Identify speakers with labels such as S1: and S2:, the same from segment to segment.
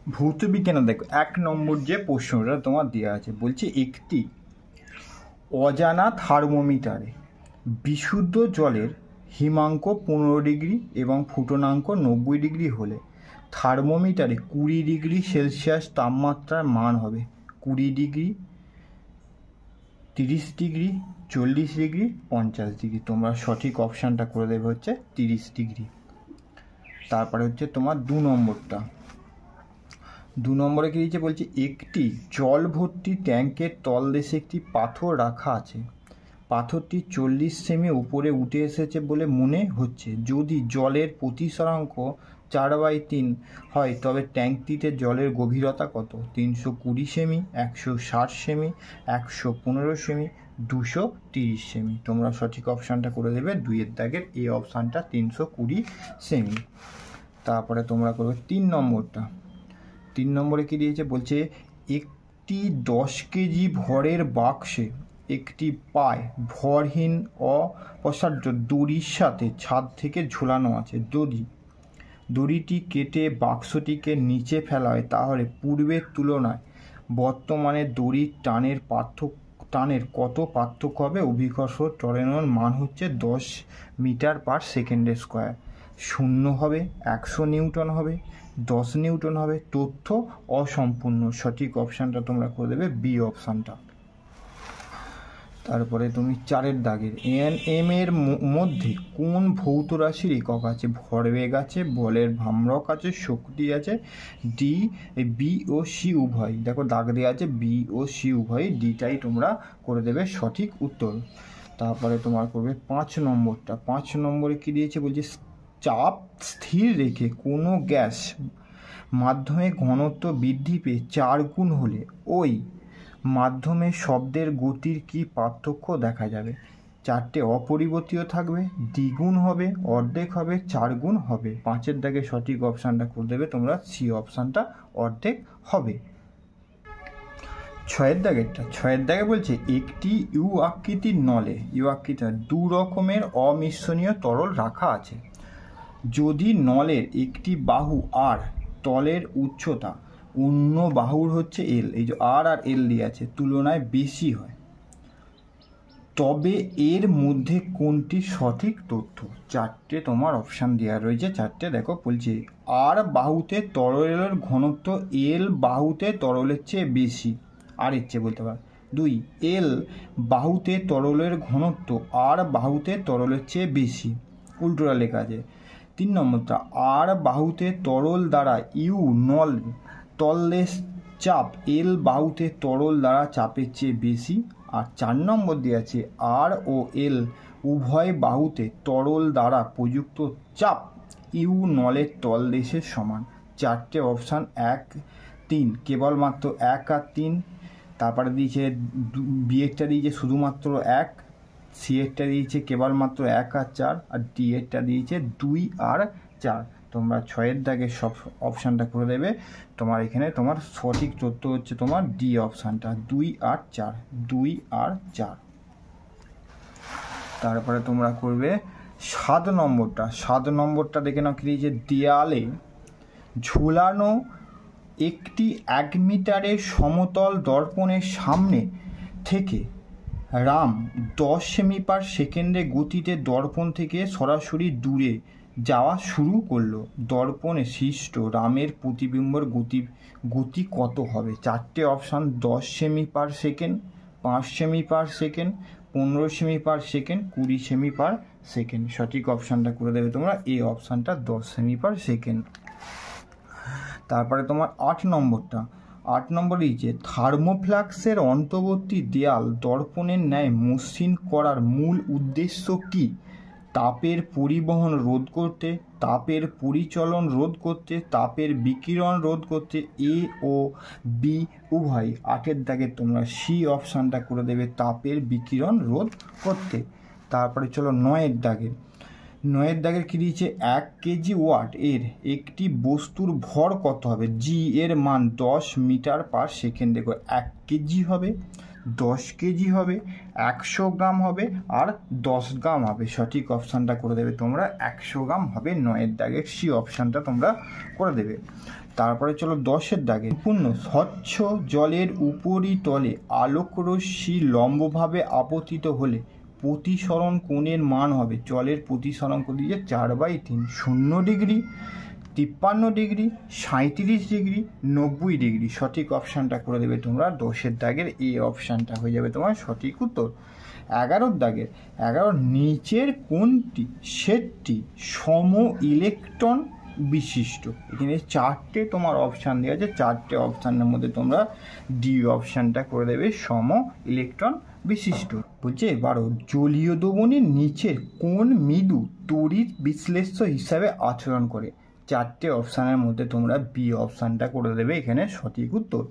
S1: ভৌত বিজ্ঞানে দেখো 1 নম্বর যে প্রশ্নটা তোমার দেওয়া আছে, বলছে একটি অজানা থার্মোমিটারে বিশুদ্ধ জলের হিমাঙ্ক 15 ডিগ্রি এবং ফুটনাঙ্ক 90 ডিগ্রি হলে থার্মোমিটারে 20 ডিগ্রি সেলসিয়াস তাপমাত্রার মান হবে 20 ডিগ্রি, 30 ডিগ্রি, 40 ডিগ্রি, 50 ডিগ্রি। তোমরা সঠিক অপশানটা করে দেবে হচ্ছে 30 ডিগ্রি। তারপরে হচ্ছে তোমার 2 নম্বরটা। 2 নম্বরে কী দিয়েছে, বলছে একটি জল ভর্তি ট্যাঙ্কের তলদেশে একটি পাথর রাখা আছে। পাথরটি 40 সেমি উপরে উঠে এসেছে বলে মনে হচ্ছে। যদি জলের প্রতিসরাঙ্ক 4/3 হয় তবে ট্যাঙ্কটিতে জলের গভীরতা কত? 320 সেমি, 160 সেমি, 115 সেমি, 230 সেমি। তোমরা সঠিক অপশানটা করে দেবে 2-এর দাগের এই অপশানটা 320 সেমি। তারপরে তোমরা করবে 3 নম্বরটা। 3 নম্বরে কী দিয়েছে, বলছে একটি 10 কেজি ভরের বাক্সে একটি পায় ভরহীন অপসার্য দড়ির সাথে ছাদ থেকে ঝুলানো আছে। যদি দড়িটি কেটে বাক্সটিকে নিচে ফেলা হয় তাহলে পূর্বের তুলনায় বর্তমানে দড়ির টানের কত পার্থক্য হবে? অভিকর্ষ ত্বরণের মান হচ্ছে 10 মিটার পার সেকেন্ড স্কোয়ার। 0 হবে, 100 নিউটন হবে, 10 নিউটন হবে। তথ্য অসম্পূর্ণ। সঠিক অপশানটা তোমরা করে দেবে বি অপশানটা। তারপরে তুমি 4-এর দাগের এম এর মধ্যে কোন ভৌত রাশির একক আছে? ভরবেগ আছে, বলের ভ্রামক আছে, শক্তি আছে, ডি, বি ও সি উভয়। দেখো দাগ দেওয়া আছে বি ও সি উভয়, ডিটাই তোমরা করে দেবে সঠিক উত্তর। তারপরে তোমার করবে 5 নম্বরটা। 5 নম্বরে কী দিয়েছে, বলছে চাপ স্থির রেখে কোনো গ্যাস মাধ্যমে ঘনত্ব বৃদ্ধি পেয়ে 4 গুণ হলে ওই মাধ্যমে শব্দের গতির কি পার্থক্য দেখা যাবে? 4টে অপরিবর্তিত থাকবে, দ্বিগুণ হবে, অর্ধেক হবে, 4 গুণ হবে। 5-এর দাগে সঠিক অপশানটা করে দেবে তোমরা সি অপশানটা, অর্ধেক হবে। 6-এর দাগেরটা। 6-এর দাগে বলছে একটি ইউ আকৃতির নলে, ইউ আকৃতি 2 রকমের অমিশ্রণীয় তরল রাখা আছে। যদি নলের একটি বাহু আর তলের উচ্চতা অন্য বাহুর হচ্ছে এল, এই যে আর এল দিয়ে আছে, তুলনায় বেশি হয়, তবে এর মধ্যে কোনটি সঠিক তথ্য? 4টে তোমার অপশান দেওয়া রয়েছে, 4টে দেখো। বলছে আর বাহুতে তরলের ঘনত্ব এল বাহুতে তরলের চেয়ে বেশি, আর এর চেয়ে বলতে পার। 2, এল বাহুতে তরলের ঘনত্ব আর বাহুতে তরলের চেয়ে বেশি, উল্টোটা লেখা আছে। 3 নম্বরটা আর বাহুতে তরল দ্বারা ইউ নল তলদেশ চাপ এল বাহুতে তরল দ্বারা চাপের চেয়ে বেশি। আর 4 নম্বর দিয়ে আছে আর ও এল উভয় বাহুতে তরল দ্বারা প্রযুক্ত চাপ ইউ নলের তলদেশের সমান। 4টে অপশান 1, 3, কেবলমাত্র 1 আর 3। তারপরে দিয়েছে বি এরটা দিয়েছে শুধুমাত্র 1, সি এরটা দিয়েছে কেবলমাত্র 1 আর 4, আর ডি এরটা দিয়েছে 2 আর 4। তোমরা 6-এর দাগে সব অপশানটা করে দেবে। তোমার এখানে তোমার সঠিক তথ্য হচ্ছে তোমার ডি অপশানটা, 2 আর 4, 2 আর 4। তারপরে তোমরা করবে 7 নম্বরটা। 7 নম্বরটা দেখে নাও কি দিয়েছে, দেয়ালে ঝুলানো একটি 1 মিটারের সমতল দর্পণের সামনে থেকে রাম 10 সেমি পার সেকেন্ডে গতিতে দর্পণ থেকে সরাসরি দূরে যাওয়া শুরু করলো। দর্পণে সৃষ্ট রামের প্রতিবিম্বর গতি কত হবে? 4টে অপশান, 10 সেমি পার সেকেন্ড, 5 সেমি পার সেকেন্ড, 15 সেমি পার সেকেন্ড, 20 সেমি পার সেকেন্ড। সঠিক অপশানটা করে দেবে তোমরা এই অপশানটা, 10 সেমি পার সেকেন্ড। তারপরে তোমার 8 নম্বরটা। 8 নম্বর দিয়েছে থার্মোফ্লাক্সের অন্তর্বর্তী দেয়াল দর্পণের ন্যায় মসৃণ করার মূল উদ্দেশ্য কি? তাপের পরিবহন রোধ করতে, তাপের পরিচলন রোধ করতে, তাপের বিকিরণ রোধ করতে, এ ও বি উভয়। 8-এর দাগে তোমরা সি অপশানটা করে দেবে, তাপের বিকিরণ রোধ করতে। তারপরে চলো 9-এর দাগে। 9-এর দাগের কী দিয়েছে, 1 কেজি ওয়াট এর একটি বস্তুর ভর কত হবে? জি এর মান 10 মিটার পার সেকেন্ড। দেখো 1 কেজি হবে, 10 কেজি হবে, 100 গ্রাম হবে, আর 10 গ্রাম হবে। সঠিক অপশানটা করে দেবে তোমরা 100 গ্রাম হবে। 9-এর দাগের সি অপশানটা তোমরা করে দেবে। তারপরে চলো 10-এর দাগে, পূর্ণ স্বচ্ছ জলের উপরিতলে আলোকরশ্মি লম্বভাবে আপতিত হলে প্রতিসরণ কোণের মান হবে, জলের প্রতিসরণ কোণ দিয়ে 4/3, 0 ডিগ্রি, 53 ডিগ্রি, 37 ডিগ্রি, 90 ডিগ্রি। সঠিক অপশানটা করে দেবে তোমরা 10-এর দাগের এ অপশানটা হয়ে যাবে তোমার সঠিক উত্তর। 11-র দাগের 11 নিচের কোনটি সেটটি সম ইলেকট্রন বিশিষ্ট। এখানে 4টে তোমার অপশান দেওয়া আছে, 4টে অপশানের মধ্যে তোমরা ডি অপশানটা করে দেবে সম ইলেকট্রন বিশিষ্ট। বলছে 12 জলীয় দ্রবণের নিচের কোন মৃদু তড়িৎ বিশ্লেষ্য হিসাবে আচরণ করে। 4টে অপশানের মধ্যে তোমরা বি অপশানটা করে দেবে এখানে সঠিক উত্তর।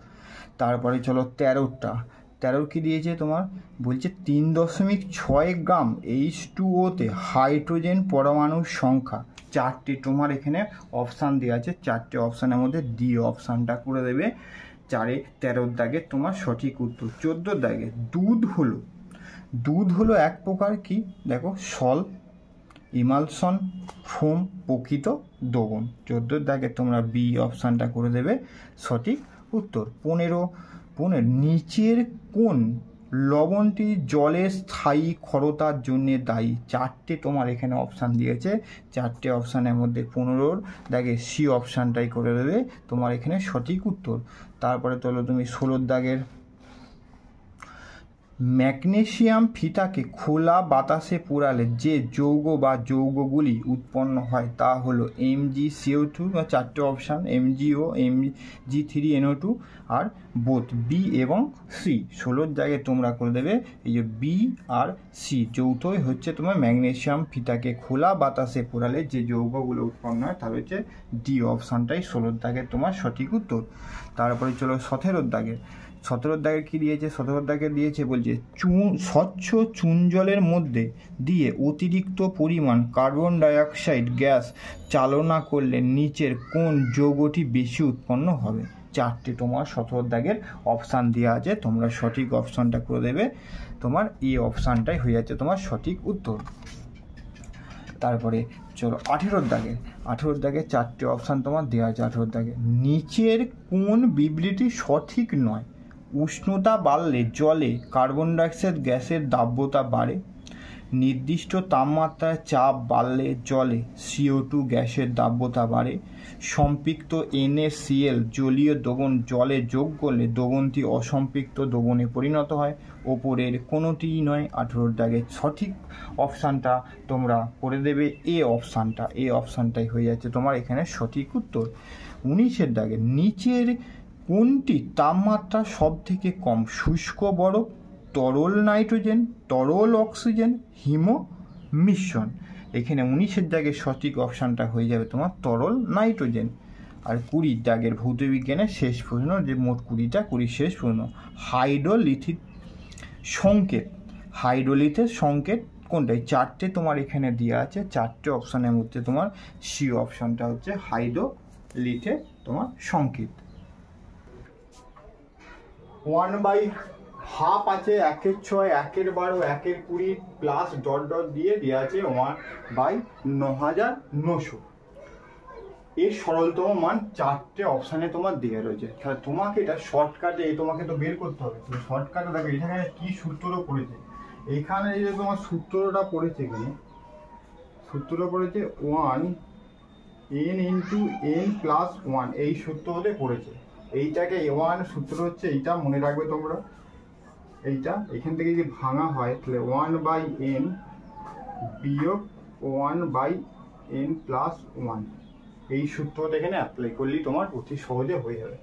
S1: তারপরে চলো 13 কি দিয়েছে তোমার, বলছে 3.6 গ্রাম H2O-তে হাইড্রোজেন পরমাণুর সংখ্যা। 4টে তোমার এখানে অপশান দেওয়া আছে, 4টে অপশানের মধ্যে ডি অপশানটা করে দেবে 13-র দাগে তোমার সঠিক উত্তর। 14-র দাগে দুধ হলো এক প্রকার কি, দেখো সল, ইমালশন, ফোম, প্রকৃত দ্রবণ। 14-র দাগে তোমরা বি অপশানটা করে দেবে সঠিক উত্তর। 15 নিচের কোন লবণটি জলের স্থায়ী ক্ষরতার জন্য দায়ী। 4টে তোমার এখানে অপশান দিয়েছে, 4টে অপশানের মধ্যে 15-র দাগে সি অপশানটাই করে দেবে তোমার এখানে সঠিক উত্তর। তারপরে চলো তুমি 16-র দাগের ম্যাগনেসিয়াম ফিতাকে খোলা বাতাসে পোড়ালে যে যৌগ বা যৌগগুলি উৎপন্ন হয় তা হলো MgCO2, 4টে অপশান MgO, Mg3NO2 আর বোথ বি এবং সি। 16-র জায়গায় তোমরা করে দেবে এই যে বি আর সি যৌথই হচ্ছে তোমার ম্যাগনেসিয়াম ফিতাকে খোলা বাতাসে পোড়ালে যে যৌগগুলো উৎপন্ন হয় তার হচ্ছে ডি অপশানটাই 16-র দাগের তোমার সঠিক উত্তর। তারপরে চলো 17-র দাগের কী দিয়েছে, 17-র দাগে দিয়েছে বলছে স্বচ্ছ চুন জলের মধ্যে দিয়ে অতিরিক্ত পরিমাণ কার্বন ডাইঅক্সাইড গ্যাস চালনা করলে নিচের কোন যৌগটি বেশি উৎপন্ন হবে। 4টে তোমার 17-র দাগের অপশান দেওয়া আছে, তোমরা সঠিক অপশানটা করে দেবে তোমার এই অপশানটাই হয়ে যাচ্ছে তোমার সঠিক উত্তর। তারপরে চলো 18-র দাগে 4টে অপশান তোমার দেওয়া আছে। 18-র দাগে নিচের কোন বিবৃতি সঠিক নয়। উষ্ণতা বাড়লে জলে কার্বন ডাইঅক্সাইড গ্যাসের দাব্যতা বাড়ে, নির্দিষ্ট তাপমাত্রায় চাপ বাড়লে জলে CO2 গ্যাসের দাব্যতা বাড়ে, সম্পৃক্ত NaCl জলীয় দ্রবণ জলে যোগ করলে দ্রবণটি অসম্পৃক্ত দ্রবণে পরিণত হয়। ওপরের কোনোটিই নয়। 18-র দাগে সঠিক অপশানটা তোমরা করে দেবে এ অপশানটাই হয়ে যাচ্ছে তোমার এখানে সঠিক উত্তর। 19-এর দাগে নিচের কোনটি তাপমাত্রা সব থেকে কম। শুষ্ক বরফ, তরল নাইট্রোজেন, তরল অক্সিজেন, হিম মিশ্রণ। এখানে 19-এর দাগের সঠিক অপশানটা হয়ে যাবে তোমার তরল নাইট্রোজেন। আর 20-র দাগের ভৌতবিজ্ঞানের শেষ প্রশ্ন, যে মোট 20 শেষ প্রশ্ন, হাইড্রোলিথের সংকেত কোনটাই। 4টে তোমার এখানে দেওয়া আছে, 4টে অপশানের মধ্যে তোমার সি অপশানটা হচ্ছে হাইড্রোলিথের তোমার সংকেত। 1/2 আছে, 1/6, 1/12, 1/20 প্লাস ডট দিয়ে দেওয়া আছে 1/9900। এর সরলতম মান 4টে অপশানে তোমার দেওয়া রয়েছে। তাহলে তোমাকে এটা শর্টকাটে তোমাকে তো বের করতে হবে। শর্টকাটে দেখো এখানে কি সূত্র পড়েছে, এখানে যে তোমার সূত্রটা পড়েছে, এখানে সূত্রটা পড়েছে 1 n × n + 1, এই সূত্র হতে পড়েছে। এইটাকে A1 সূত্র হচ্ছে এইটা, মনে রাখবে তোমরা। এইটা এখান থেকে যদি ভাঙা হয় তাহলে 1/n বিয়োগ 1/n + 1, এই সূত্রটা এখানে অ্যাপ্লাই করলেই তোমার অতি সহজে হয়ে যাবে।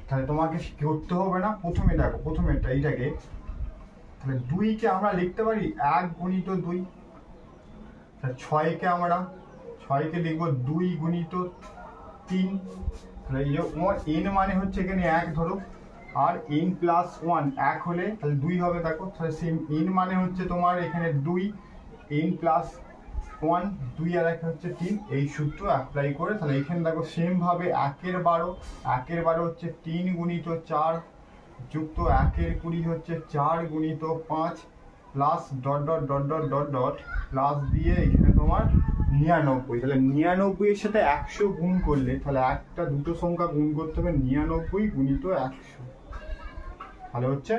S1: তাহলে তোমাকে করতে হবে না। প্রথমে দেখো, এইটাকে তাহলে 2কে আমরা লিখতে পারি 1 × 2। তাহলে 6কে লিখব 2 × 3। তাহলে এই যে n মানে হচ্ছে এখানে 1 ধরো, আর n + 1 1 হলে তাহলে 2 হবে। দেখো তাহলে সেম n মানে হচ্ছে তোমার এখানে 2, n + 1 2 আর 1 হচ্ছে 3। এই সূত্র অ্যাপ্লাই করে তাহলে এখানে দেখো সেম ভাবে 1/12 হচ্ছে 3 × 4 যুক্ত 1/20 হচ্ছে 4 × 5 প্লাস ডট প্লাস দিয়ে এখানে তোমার 99, তাহলে 99 এর সাথে 100 গুণ করলে তাহলে একটা দুটো সংখ্যা গুণ করতে হবে 99 গুণিত 100, তাহলে হচ্ছে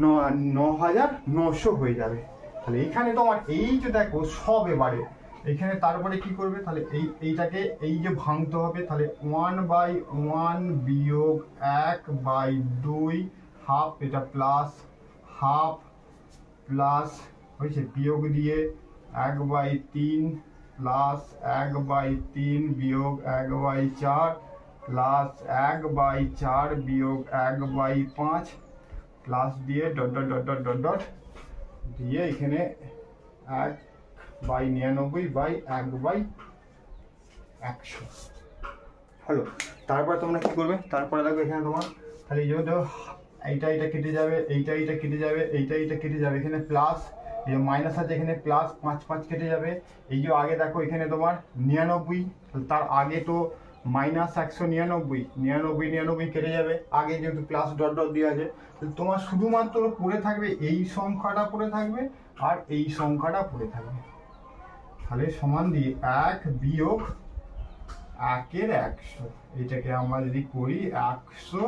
S1: 9900 হয়ে যাবে। তাহলে এখানে তোমার এই যে দেখো সব এবারে এখানে তারপরে কি করবে, তাহলে এইটাকে এই যে ভাঙতে হবে, তাহলে 1/1 বিয়োগ 1/2 হাফ, এটা প্লাস হাফ প্লাস হয়েছে বিয়োগ দিয়ে 1/3 প্লাস 1/3 বিয়োগ 1/4 প্লাস 1/4 বিয়োগ 1/5 প্লাস দিয়ে dot dot dot dot dot dot দিয়ে এখানে 1/99/1/100 হলো। তারপর তোমরা কি করবে, তারপরে দেখো এখানে তোমার তাহলে এই যে এইটা কেটে যাবে, এইটা কেটে যাবে, এইটা কেটে যাবে, এখানে প্লাস এই যে মাইনাস আছে এখানে প্লাস 5 কেটে যাবে। এই যে আগে দেখো এখানে তোমার 99, তার আগে তো মাইনাস 199 কেটে যাবে, আগে যেহেতু প্লাস ডট ডট দিয়ে আছে, তোমার শুধুমাত্র পড়ে থাকবে এই সংখ্যাটা পড়ে থাকবে আর এই সংখ্যাটা পড়ে থাকবে। তাহলে সমান দিয়ে 1 বিয়োগ 1 এর 100, এটাকে আমরা যদি করি 100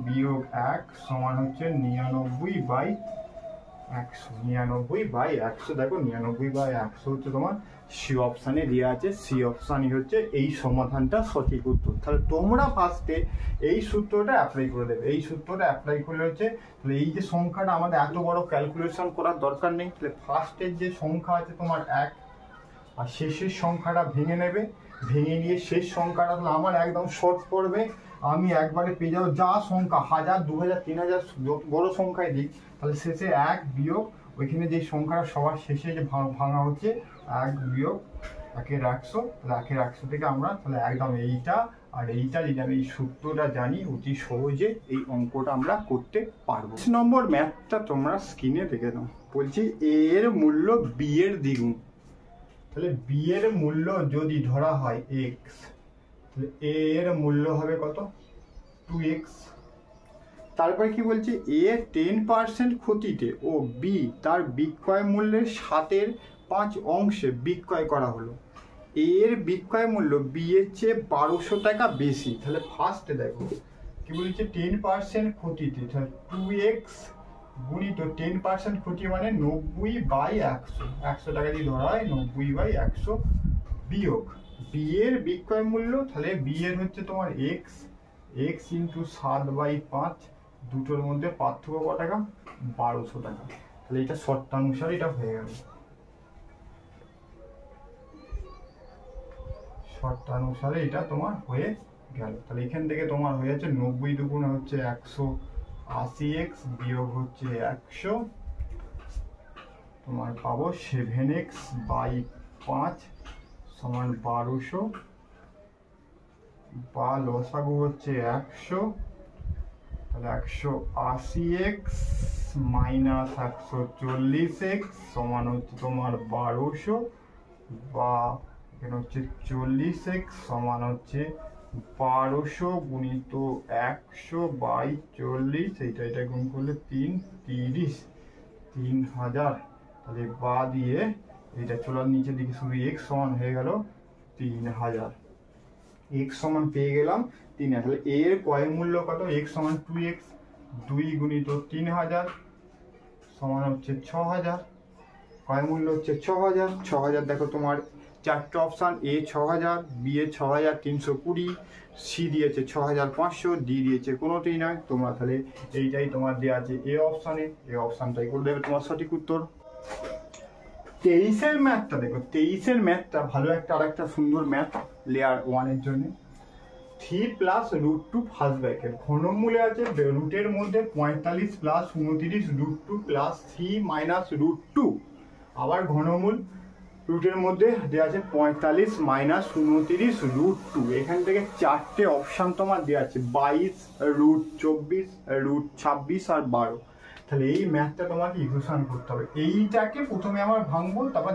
S1: বিয়োগ 1 সমান হচ্ছে 99/100। দেখো 99/100 হচ্ছে তোমার সি অপশানে দেওয়া আছে, সি অপশানই হচ্ছে এই সমাধানটা সঠিক উত্তর। তাহলে তোমরা ফার্স্টে এই সূত্রটা অ্যাপ্লাই করে দেবে, এই সূত্রটা অ্যাপ্লাই করলে হচ্ছে তাহলে এই যে সংখ্যাটা আমাদের এত বড় ক্যালকুলেশন করার দরকার নেই। তাহলে ফার্স্টের যে সংখ্যা আছে তোমার 1 আর শেষের সংখ্যাটা ভেঙে নেবে, ভেঙে নিয়ে শেষ সংখ্যাটা তাহলে আমার একদম শর্ট পড়বে, আমি একবারে পেয়ে যাবো যা সংখ্যা 1000 2000 3000 বড় সংখ্যায় দিই, তাহলে শেষে 1 বিয়োগ ওইখানে যে সংখ্যাটা সবার শেষে যে ভাঙা হচ্ছে 1 বিয়োগ 1 এর 100, তাহলে 1 এর 100 থেকে আমরা তাহলে একদম এইটা আর এইটা যদি আমি এই সূত্রটা জানি অতি সহজে এই অঙ্কটা আমরা করতে পারবো। 5 নম্বর ম্যাথটা তোমরা স্ক্রিনে দেখে নাও, বলছি এ এর মূল্য বি এর দ্বিগুণ, তাহলে বি এর মূল্য যদি ধরা হয় x, তাহলে a এর মূল্য হবে কত 2x। তারপরে কি বলছে a 10% ক্ষতিতে ও b তার বিক্রয় মূল্যের 7/5 অংশে বিক্রয় করা হলো, a এর বিক্রয় মূল্য b এর চেয়ে 1200 টাকা বেশি। তাহলে ফার্স্টে দেখো কি বলছে 10% ক্ষতিতে, তাহলে 2x গুণিত 10% ক্ষতি মানে 90/100, 100 টাকা দিয়ে ধরা হয় 90/100 বিয়োগ বি এর বিক্রয় মূল্য, তাহলে বি এর হচ্ছে তোমার x ইন্টু 7/5, দুটোর মধ্যে পার্থক্য কত টাকা 1200 টাকা। তাহলে এটা শর্তানুসারে এটা হয়ে গেল, শর্তানুসারে এটা তোমার হয়ে গেল। তাহলে এখান থেকে তোমার হয়ে যাচ্ছে 90 দুগুণে হচ্ছে 180x বিয়োগ হচ্ছে 100, তোমার পাবো 7x/5 সমান 1200 বা লসাগু হচ্ছে 100, তাহলে 180x মাইনাস 140x সমান হচ্ছে তোমার 1200 বা এখানে হচ্ছে 40x সমান হচ্ছে 1200 গুণিত 100/40, এটা গুণ করলে 3000, তাহলে বা দিয়ে এটা চলার নিচে দিকে শুধু x সমান হয়ে গেল 3000, x সমান পেয়ে গেলাম 3000। তাহলে এর ক্রয় মূল্য কত, x সমান 2x, 2 গুণিত 3000 সমান হচ্ছে 6000, ক্রয় মূল্য হচ্ছে 6000। দেখো তোমার চারটে option, A 6000, B A 6320, C দিয়েছে 6500, ডি দিয়েছে কোনোটিই নয়। তোমরা তাহলে এইটাই তোমার দেওয়া আছে এ অপশানে, এ অপশানটাই করে দেবে তোমার সঠিক উত্তর। 23-এর ম্যাথটা দেখো, 23-এর ম্যাথটা ভালো একটা আরেকটা সুন্দর ম্যাথ লেয়ার 1 এর জন্য। 3 প্লাস √2 ফার্স্ট ব্র্যাকেট, ঘনমূলে আছে রুটের মধ্যে 45 প্লাস 29 √2 প্লাস 3 মাইনাস √2, আবার ঘনমূল রুটের মধ্যে দেওয়া আছে 45 মাইনাস 29 √2। এখান থেকে চারটে অপশান তোমার দেওয়া আছে 22 √24 √26 আর 12। তাহলে এই ম্যাথটা তোমাকে ইকুয়েশন করতে হবে, এইটাকে প্রথমে আমার ভাঙবো, তারপর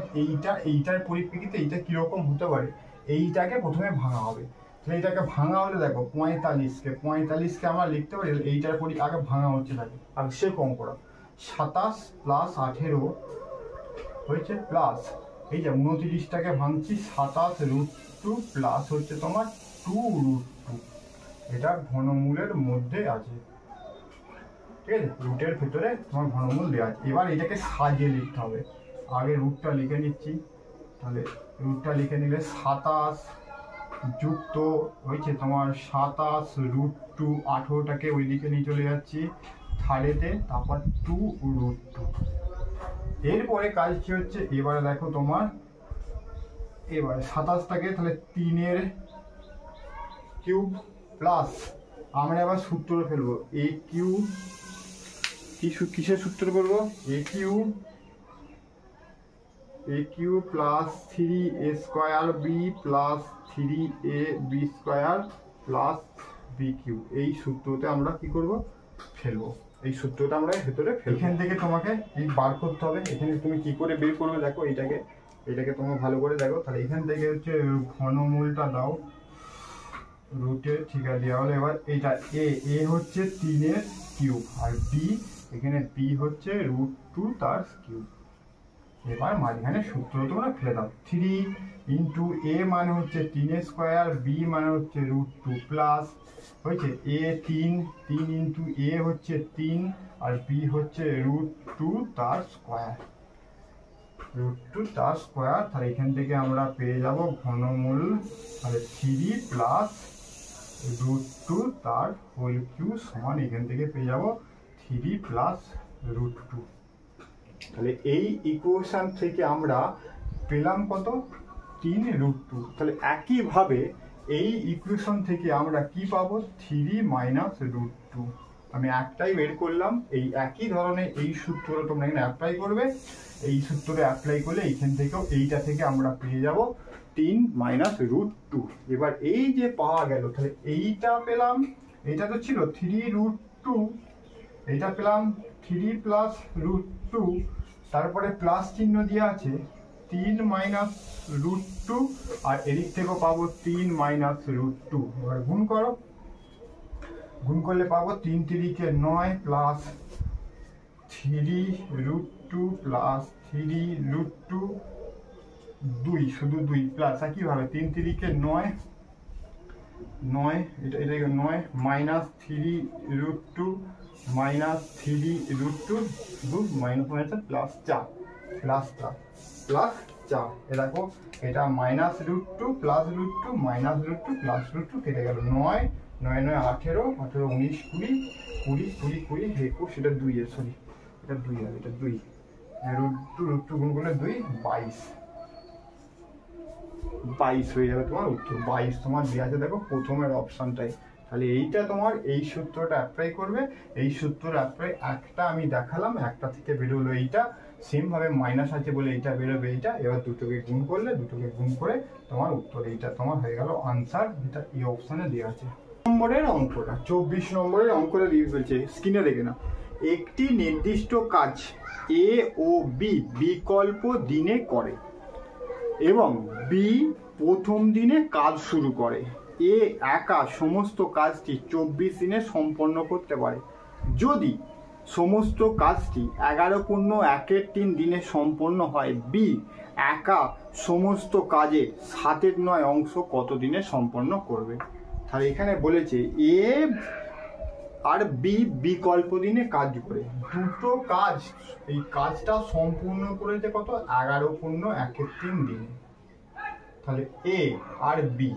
S1: এইটার পরিপ্রেক্ষিতে এইটা কিরকম হতে পারে এইটাকে প্রথমে ভাঙা হবে। তাহলে এইটাকে ভাঙা হলে দেখো 45কে আমরা লিখতে পারি, এইটার আগে ভাঙা হচ্ছে থাকে আর সে কম করা 27 প্লাস 18 হয়েছে প্লাস এই যে 29টাকে ভাঙছি 27√2 প্লাস হচ্ছে তোমার 2√2, এটা ঘনমূলের মধ্যে আছে, ঠিক আছে, রুটের ভেতরে তোমার ঘনমূল দেওয়া আছে। এবার এটাকে সাজিয়ে লিখতে হবে, আগে রুটটা লিখে নিচ্ছি। তাহলে রুটটা লিখে নিলে 27 যুক্ত হয়েছে তোমার 27√2, 18টাকে ওইদিকে নিয়ে চলে যাচ্ছি থার্ডেতে, তারপর 2√2। এরপরে কাজটি হচ্ছে এবারে দেখো তোমার এবারে 27টাকে তাহলে 3 কিউব প্লাস আমরা এবার সূত্র ফেলবো এ কিউব, কিসের সূত্র করবো, a cube plus 3a² b plus 3ab² plus b cube, এই সূত্রতে আমরা কি করব, ফেলবো। এই সূত্রটা আমরা ভেতরে এখান থেকে তোমাকে এই বার করতে হবে। এখানে তুমি কি করে বের করবে দেখো, এটাকে তোমরা ভালো করে দেখো। তাহলে এখান থেকে হচ্ছে ঘনমূলটা দাও রুটে, ঠিক আছে, দেওয়া হলো। এবার এইটা এ হচ্ছে 3 কিউব আর বি, এখানে বি হচ্ছে √2 তার কিউব। এবার মাঝখানে সূত্র তোমরা ফেলে দাও, 3 ইন্টু এ মানে হচ্ছে 3² বি মানে হচ্ছে √2 প্লাস হয়েছে এ 3 ইন্টু এ হচ্ছে 3 আর বি হচ্ছে √2 তার স্কোয়ার, √2 তার স্কোয়ার। তাহলে এখান থেকে আমরা পেয়ে যাব ঘনমূল, তাহলে 3 প্লাস √2 তার হোল কিউব সমান এখান থেকে পেয়ে যাব 3 প্লাস √2। তাহলে এই ইকুয়েশন থেকে আমরা পেলাম কত, 3√2। তাহলে একইভাবে এই ইকুয়েশন থেকে আমরা কি পাবো, 3 মাইনাস √2। আমি একটাই বের করলাম, এই একই ধরনের এই সূত্রটা তোমরা এখানে অ্যাপ্লাই করবে। এই সূত্রে অ্যাপ্লাই করলে এইখান থেকেও এইটা থেকে আমরা পেয়ে যাব 3 মাইনাস √2। এবার এই যে পাওয়া গেল, তাহলে এইটা পেলাম, এইটা তো ছিল 3√2, এইটা পেলাম 3 প্লাস √2, তারপরে প্লাস চিহ্ন দিয়ে আছে 3 মাইনাস √2, আর এদিক থেকেও পাবো 3 মাইনাস √2। এবার গুণ করো, গুণ করলে পাবো 3 3 9 প্লাস 3√2 প্লাস 3√2 2, শুধু 2 প্লাস একইভাবে 3 3 9 এটা 9 মাইনাস 3√2 মাইনাস 3√2 শুধু মাইনাস হয়েছে প্লাস 4 প্লাস 4। এ দেখো এটা মাইনাস √2 প্লাস √2 মাইনাস √2 প্লাস √2 কেটে গেল, 9 9 9 18 18 19 20 20 20 20 21, এটা 2 এর সরি এটা 2 আর এটা 2 √2 গুণ করলে 2 22 হয়ে যাবে তোমার উত্তর। 22 তোমার দেওয়া আছে দেখো প্রথমের অপশনটাই। তাহলে এইটা তোমার এই সূত্রটা অ্যাপ্লাই করবে, এই সূত্র অ্যাপ্লাই একটা আমি দেখালাম, একটা থেকে বেরোলো এইটা, সেম ভাবে মাইনাস আছে বলে এইটা বেরোবে এইটা। এবার দুটোকে গুণ করলে, দুটোকে গুণ করে তোমার উত্তর এইটা তোমার হয়ে গেল আনসার, যেটা এই অপশনে দেওয়া আছে। নম্বরের অঙ্কটা 24 নম্বরের অঙ্কটা দিয়ে ফেলছে, স্ক্রিনে দেখে না। একটি নির্দিষ্ট কাজ এ ও বি বিকল্প দিনে করে এবং বি প্রথম দিনে কাজ শুরু করে। এ একা সমস্ত কাজটি 24 দিনে সম্পন্ন করতে পারে। যদি সমস্ত কাজটি 11.1 দিনে সম্পন্ন হয়, বি একা সমস্ত কাজের 7/9 অংশ কত দিনে সম্পন্ন করবে। তাহলে এখানে বলেছে এ আর বি বিকল্প দিনে কাজ করে, দুটো কাজ, এই কাজটা সম্পূর্ণ করেছে কত, 11.1 দিনে। তাহলে এ আর বি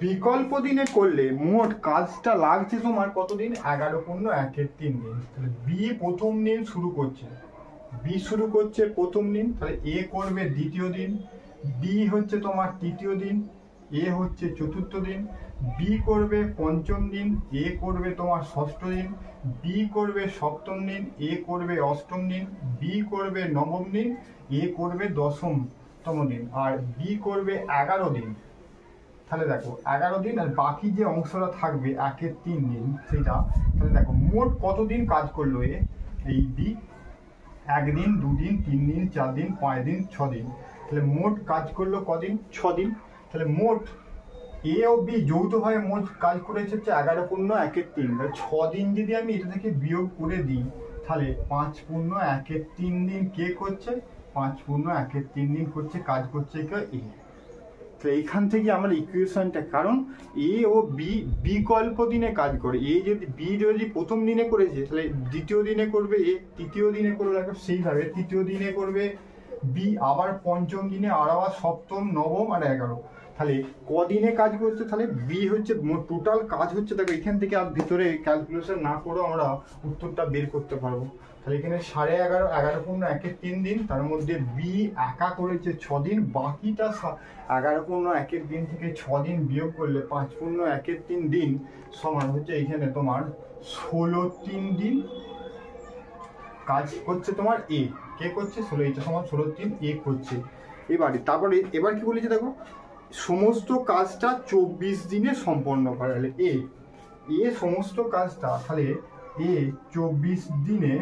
S1: বিকল্প দিনে করলে মোট কাজটা লাগছে তোমার কতদিন, 11.1 দিন। তাহলে বি প্রথম দিন শুরু করছে, বি শুরু করছে প্রথম দিন, তাহলে এ করবে দ্বিতীয় দিন, বি হচ্ছে তোমার তৃতীয় দিন, এ হচ্ছে চতুর্থ দিন, বি করবে পঞ্চম দিন, এ করবে তোমার ষষ্ঠ দিন, বি করবে সপ্তম দিন, এ করবে অষ্টম দিন, বি করবে নবম দিন, এ করবে দশমতম দিন, আর বি করবে 11 দিন। তাহলে দেখো 11 দিন, আর বাকি যে অংশটা থাকবে 1/3 দিন সেটা, তাহলে দেখো মোট কতদিন কাজ করলো এই বি, 1 দিন 2 দিন 3 দিন 4 দিন 5 দিন 6 দিন। তাহলে মোট কাজ করলো কদিন, 6 দিন। তাহলে মোট এ ও বি যৌথভাবে মোট কাজ করেছে হচ্ছে 11.1 দিন। 6 দিন যদি আমি এটা থেকে বিয়োগ করে দিই, তাহলে 5.1 দিন কে করছে, 5×1 দিন করছে, কাজ করছে এ। তো এইখান থেকে আমরা ইকুয়েশনটা, কারণ এ ও বি বিকল্প দিনে কাজ করে, এ যদি বি যদি প্রথম দিনে করেছে তাহলে দ্বিতীয় দিনে করবে এ, তৃতীয় দিনে করবে সেইভাবে তৃতীয় দিনে করবে বি, আবার পঞ্চম দিনে, আর আবার সপ্তম, নবম আর 11। তাহলে কদিনে কাজ করছে, তাহলে বি হচ্ছে টোটাল কাজ হচ্ছে, দেখো এখান থেকে আর ভিতরে ক্যালকুলেশন না করেও আমরা উত্তরটা বের করতে পারবো। তাহলে এখানে 11.5, 11×1 দিন, তার মধ্যে বি একা করেছে 6 দিন, বাকিটা 11×1 দিন থেকে 6 দিন বিয়োগ করলে 5×1 দিন সমান হচ্ছে এইখানে তোমার 16 দিন কাজ করছে তোমার এ। কে করছে? 16, এটা সমান 16 এ করছে। তারপরে এবার কি বলেছে দেখো, সমস্ত কাজটা 24 দিনে সম্পন্ন করে। তাহলে এ সমস্ত কাজটা, তাহলে এ 24 দিনে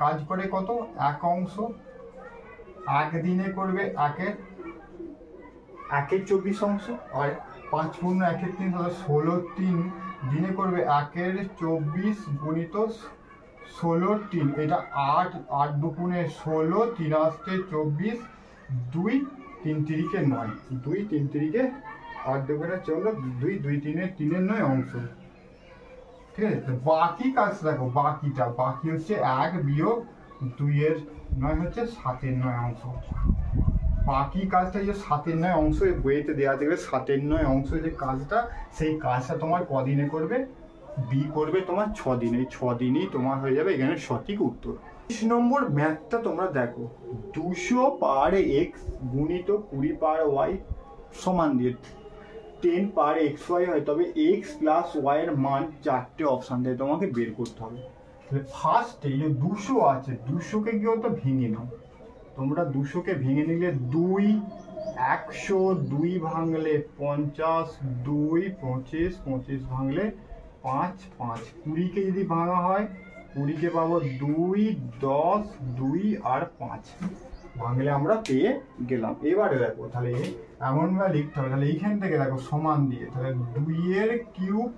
S1: কাজ করে কত? 1 অংশ। 1 দিনে করবে 1 এর 24 অংশ, আর 5×1 দিন তাহলে 16 দিনে করবে 1 এর 24 গুণিত 16, এটা 8 দুগুণে 16, 3 আসছে 24, 2 3 তিরিকে 9, 2 3 তিরিকে 8 দুগুণে 14, 2 2 3 3 9 অংশ। ঠিক আছে, বাকি কাজ দেখো, বাকি হচ্ছে 1 বিয়োগ 2 এর 9 হচ্ছে 7 এর 9 অংশ। বাকি কাজটা যে 7 এর 9 অংশ, বইয়েতে দেওয়া দেখবে 7 এর 9 অংশ যে কাজটা, সেই কাজটা তোমার কদিনে করবে? বি করবে তোমার 6 দিনে। এই 6 দিনই তোমার হয়ে যাবে এখানে সঠিক উত্তর। 20 নম্বর ম্যাথটা তোমরা দেখো, 200 পার এক্স গুণিত 20 পার ওয়াই সমান দিয়ে 10 পার এক্স ওয়াই হয়, তবে এক্স প্লাস ওয়াই এর মান 4টে অপশান দিয়ে তোমাকে বের করতে হবে। তাহলে ফার্স্টে যে 200 আছে, 200কে কি হতো? ভেঙে নাও। তোমরা 200কে ভেঙে নিলে 2 100, 2 ভাঙলে 50, 2 25, 25 ভাঙলে 5 5, 20কে যদি ভাঙা হয় 20কে পাবো 2 10, 2 আর 5 ভাঙলে আমরা পেয়ে গেলাম। এবারে দেখো, তাহলে এমনভাবে লিখতে হবে, তাহলে এইখান থেকে দেখো সমান দিয়ে, তাহলে 2 এর কিউব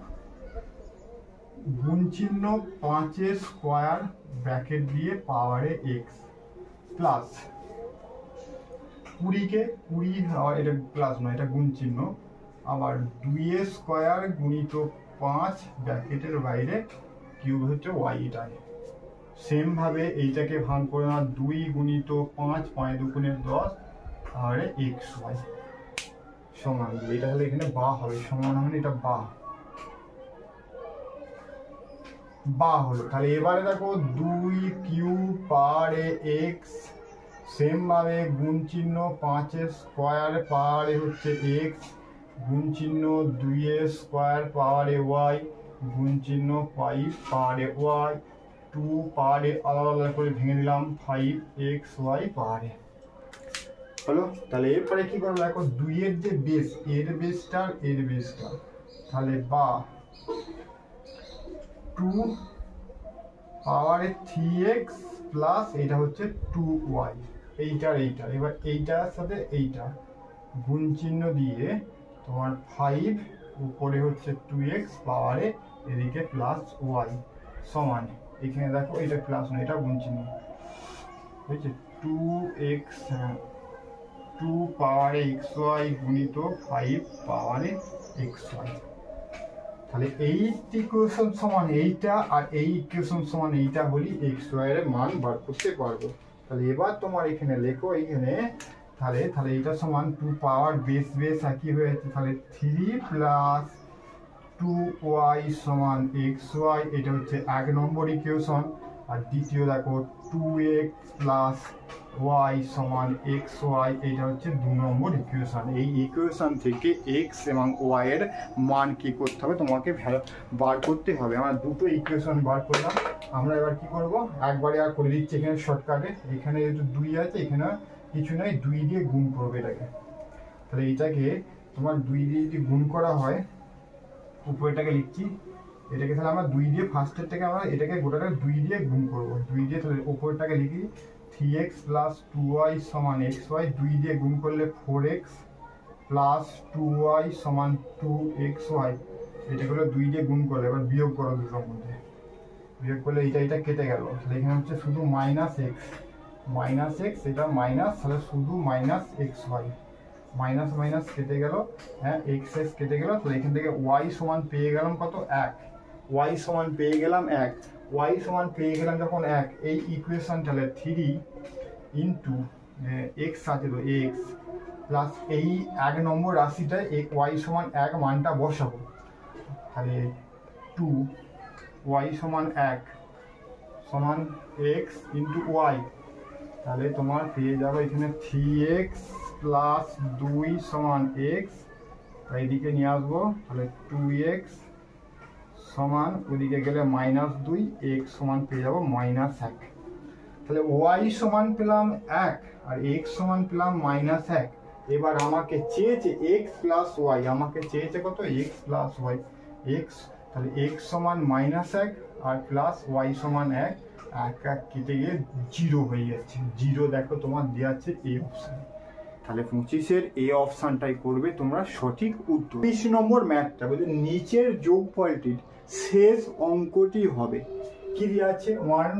S1: গুণ চিহ্ন 5 এর স্কোয়ার ব্র্যাকেট দিয়ে পাওয়ারে এক্স প্লাস 20কে 20, এটা প্লাস নয়, এটা গুণ চিহ্ন, আবার 2 এর স্কোয়ার গুণিত 5 ব্র্যাকেটের বাইরে কিউব হচ্ছে ওয়াই। এটাই সেম ভাবে এইটাকে ভাগ করে না, 2 গুণিত 5, 5 দুগুণে 10 আর এক্স ওয়াই সমান, এটা হলে এখানে বা হবে, সমান হবে, এটা বা হলো। তাহলে এবারে দেখো 2 কিউব পার এক্স, সেম ভাবে গুণ চিহ্ন 5 এর স্কোয়ার পাওয়ারে হচ্ছে এক্স, গুণ চিহ্ন 2 এর স্কোয়ার পাওয়ারে ওয়াই, গুণ চিহ্ন 5 পাওয়ারে ওয়াই, 2 পাওয়ারে আলাদা আলাদা করে ভেঙে দিলাম, 5x y পাওয়ারে হলো। তাহলে এরপরে কি করবো দেখো, 2 এর যে বেস, এর বেসটা তাহলে বা 2 পাওয়ারে 3x প্লাস এটা হচ্ছে 2y, এইটার এবার এইটার সাথে এইটা গুণ চিহ্ন দিয়ে তোমার 5 উপরে হচ্ছে 2x পাওয়ারে এদিকে প্লাস y সমান, এখানে দেখো এটা প্লাস না, এটা গুণ চিহ্ন হয়েছে 2x 2 পাওয়ারে xy গুণিত 5 পাওয়ারে xy। তাহলে এই ইকুয়েশন সমান এইটা, আর এই ইকুয়েশন সমান এইটা হলি xy এর মান বার করতে পারবো। তাহলে এবার তোমার এখানে লেখো, এইখানে তাহলে এইটা সমান 2 পাওয়ার বেস একই হয়েছে, তাহলে 3 প্লাস 2y সমান xy, এটা হচ্ছে 1 নম্বর ইকুয়েশন। আর দ্বিতীয় দেখো 2x প্লাস y সমান xy, এটা হচ্ছে 2 নম্বর ইকুয়েশন। এই ইকুয়েশন থেকে x এবং y এর মান কি করতে হবে, তোমাকে বার করতে হবে। আমরা দুটো ইকুয়েশন বার করলাম, আমরা এবার কি করব, একবারে আর করে দিচ্ছি এখানে শর্টকাটে। এখানে যেহেতু 2 আছে, এখানে কিছু নাই, 2 দিয়ে গুণ করবে এটাকে। তাহলে এটাকে তোমার 2 দিয়ে যদি গুণ করা হয়, উপরেটাকে লিখছি, এটাকে তাহলে আমরা 2 দিয়ে ফার্স্টেরটাকে আমরা এটাকে গোটাটা 2 দিয়ে গুণ করবো, 2 দিয়ে তাহলে উপরেরটাকে লিখি 3x প্লাস 2y সমান xy, 2 দিয়ে গুণ করলে 4x প্লাস 2y সমান 2xy, এটাগুলো 2 দিয়ে গুণ করলে এবার বিয়োগ করো, দুটোর মধ্যে বিয়োগ করলে এটা কেটে গেল, তাহলে এখানে হচ্ছে শুধু মাইনাস এক্স মাইনাস এক্স, এটা মাইনাস, তাহলে শুধু মাইনাস এক্স হয়, মাইনাস মাইনাস কেটে গেল, হ্যাঁ এক্স এক্স কেটে গেল, তাহলে এখান থেকে ওয়াই সমান পেয়ে গেলাম কত, এক, ওয়াই সমান পেয়ে গেলাম এক, ওয়াই সমান পেয়ে গেলাম যখন এক, এই ইকুয়েশন তাহলে 3 ইন্টু এক্স আছে তো এক্স প্লাস এই 1 নম্বর রাশিটায় ওয়াই সমান এক মানটা বসাবো, তাহলে 2 ওয়াই সমান এক সমান এক্স ইন্টু ওয়াই, তাহলে তোমার পেয়ে যাবে এখানে 3x প্লাস 2 সমান এক্স, এইদিকে নিয়ে আসবো, তাহলে 2x সমান ওইদিকে গেলে মাইনাস 2, এক্স সমান পেয়ে যাবো মাইনাস এক, তাহলে ওয়াই সমান পেলাম এক আর এক্স সমান পেলাম মাইনাস এক। এবার আমাকে চেয়েছে এক্স প্লাস ওয়াই, আমাকে চেয়েছে কত, এক্স প্লাস ওয়াই, এক্স, তাহলে এক্স সমান মাইনাস এক আর প্লাস ওয়াই সমান এক, এক এক কেটে গিয়ে 0 হয়ে যাচ্ছে, 0 দেখো তোমার দেওয়া আছে এ অপশানে, তাহলে 25-এর এ অপশানটাই করবে তোমরা সঠিক উত্তর। 20 নম্বর ম্যাথটা বলছে নিচের যোগফলটির শেষ অঙ্কটি হবে, কি দেওয়া আছে, 1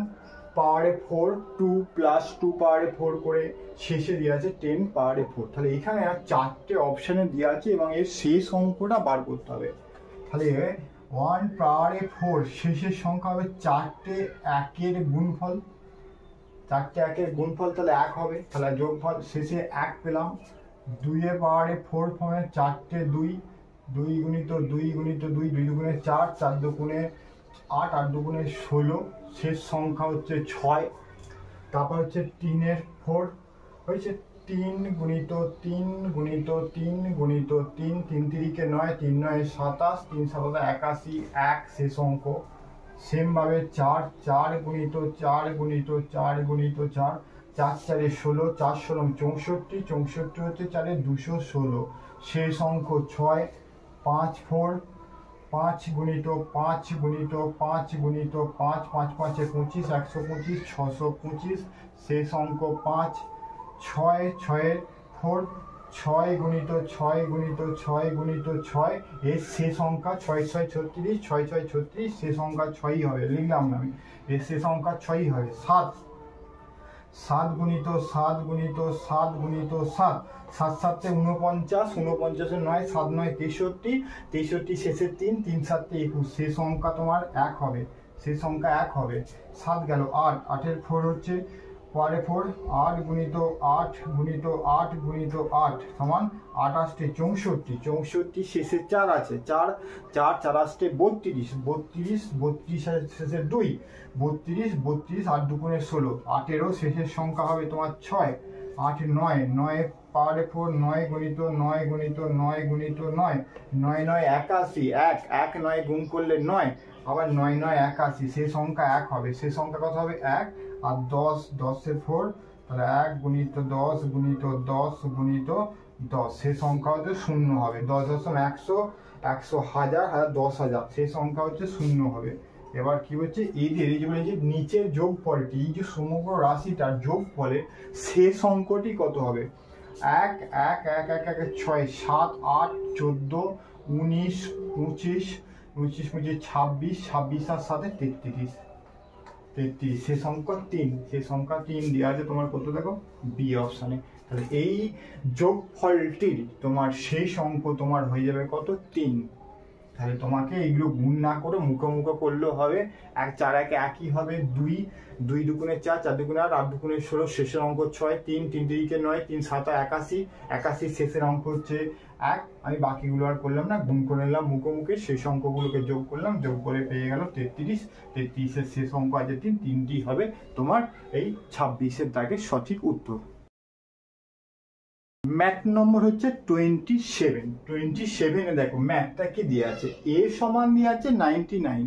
S1: পাওয়ারে 4, 2 প্লাস 2 পাওয়ারে 4 করে শেষে দেওয়া আছে 10 পাওয়ারে 4, তাহলে এখানে চারটে অপশানে দেওয়া আছে এবং এর শেষ অঙ্কটা বার করতে হবে, তাহলে 1 পাওয়ারে 4 শেষের সংখ্যা হবে চারটে একের গুণফল, চারটে একের গুণফল তাহলে এক হবে, তাহলে যোগফল শেষে এক পেলাম, 2 পাওয়ারে 4 ফর্মে চারটে 2, 2 গুণিত 2 গুণিত 2, 2 দুগুণে 4, 4 দুগুণে 8, 8 দুগুণে 16, শেষ সংখ্যা হচ্ছে 6, তারপর হচ্ছে 3-এর 4 হয়েছে 3 গুণিত 3 গুণিত 3 গুণিত 3, 3 তিরিকে 9, 3 9 27, 3 7 81, এক শেষ অঙ্ক, সেমভাবে 4, 4 গুণিত 4 গুণিত 4 গুণিত 4, 4 4 16, 4 16 64, 64 হচ্ছে 4 216, শেষ অঙ্ক 6, 5 4, 5 গুণিত 5 গুণিত 5 গুণিত 5, 5 5 25, 125, 625, শেষ অঙ্ক 5, 6 6 4, 6 গুণিত 6 গুণিত 6 গুণিত 6, এর শেষ সংখ্যা 6 6 36, 6 6 36, শেষ সংখ্যা 6ই হবে, লিখলাম না আমি, এর শেষ সংখ্যা 6ই হবে, 7 7 গুণিত 7 গুণিত 7 গুণিত 7, 7 7 49, 49 9, 7 9 63, 63 শেষে 3, 3 7 21, শেষ সংখ্যা তোমার 1 হবে, শেষ সংখ্যা 1 হবে, 7 গেল 8, 8 এর 4 হচ্ছে পরে 4, 8 গুণিত 8 গুণিত 8 গুণিত 8 সমান 28 64, 64 শেষে 4 আছে, 4 4 4 আসতে 32, 32 32 শেষে 2, 32 32, 8 দুগুণে 16, 8-এরও শেষের সংখ্যা হবে তোমার 6, 8 9, 9 পাওয়ারে 4, 9 গুণিত 9 গুণিত 9 গুণিত 9, 9 9 81, 1 1 9 গুণ করলে 9, আবার 9 9 81, সেই সংখ্যা 1 হবে, সেই সংখ্যা কত হবে 1, আর 10 10-এর 4, তাহলে 1 গুণিত 10 গুণিত 10 গুণিত 10, সেই সংখ্যা হচ্ছে 0 হবে, 10 10 100, 100 1000, 10,000, সেই সংখ্যা হচ্ছে 0 হবে। এবার কি হচ্ছে এই যে নিচের যোগফলটি, এই যে সমগ্র রাশিটার যোগফলের শেষ অঙ্কটি কত হবে, 1 1 1 1 1 6 7 8 14 19 25 25 26 26 আর 7 33, 33, সে সংখ্যা 3, সে সংখ্যা 3 দেওয়া আছে তোমার কত দেখো বি অপশানে, তাহলে এই যোগফলটির তোমার শেষ অঙ্ক তোমার হয়ে যাবে কত 3, তাহলে তোমাকে এইগুলো গুণ না করে মুখে মুখে করলেও হবে, 1 4 1 একই হবে, 2 2 দুগুণে 4, 4 দুগুণে 8, 8 দুগুণে 16, শেষের অঙ্ক 6, 3 3 3 9, 3 7 81, 81 শেষের অঙ্ক হচ্ছে 1, আমি বাকিগুলো আর করলাম না, গুণ করে নিলাম মুখে মুখে, শেষ অঙ্কগুলোকে যোগ করলাম, যোগ করে পেয়ে গেল 33, 33-এর শেষ অঙ্ক আছে 3, 3টি হবে তোমার এই 26-এর দাগের সঠিক উত্তর। ম্যাথ নম্বর হচ্ছে 27, 27-এ দেখো ম্যাথটা কি দিয়ে আছে, এ সমান দিয়ে আছে 99,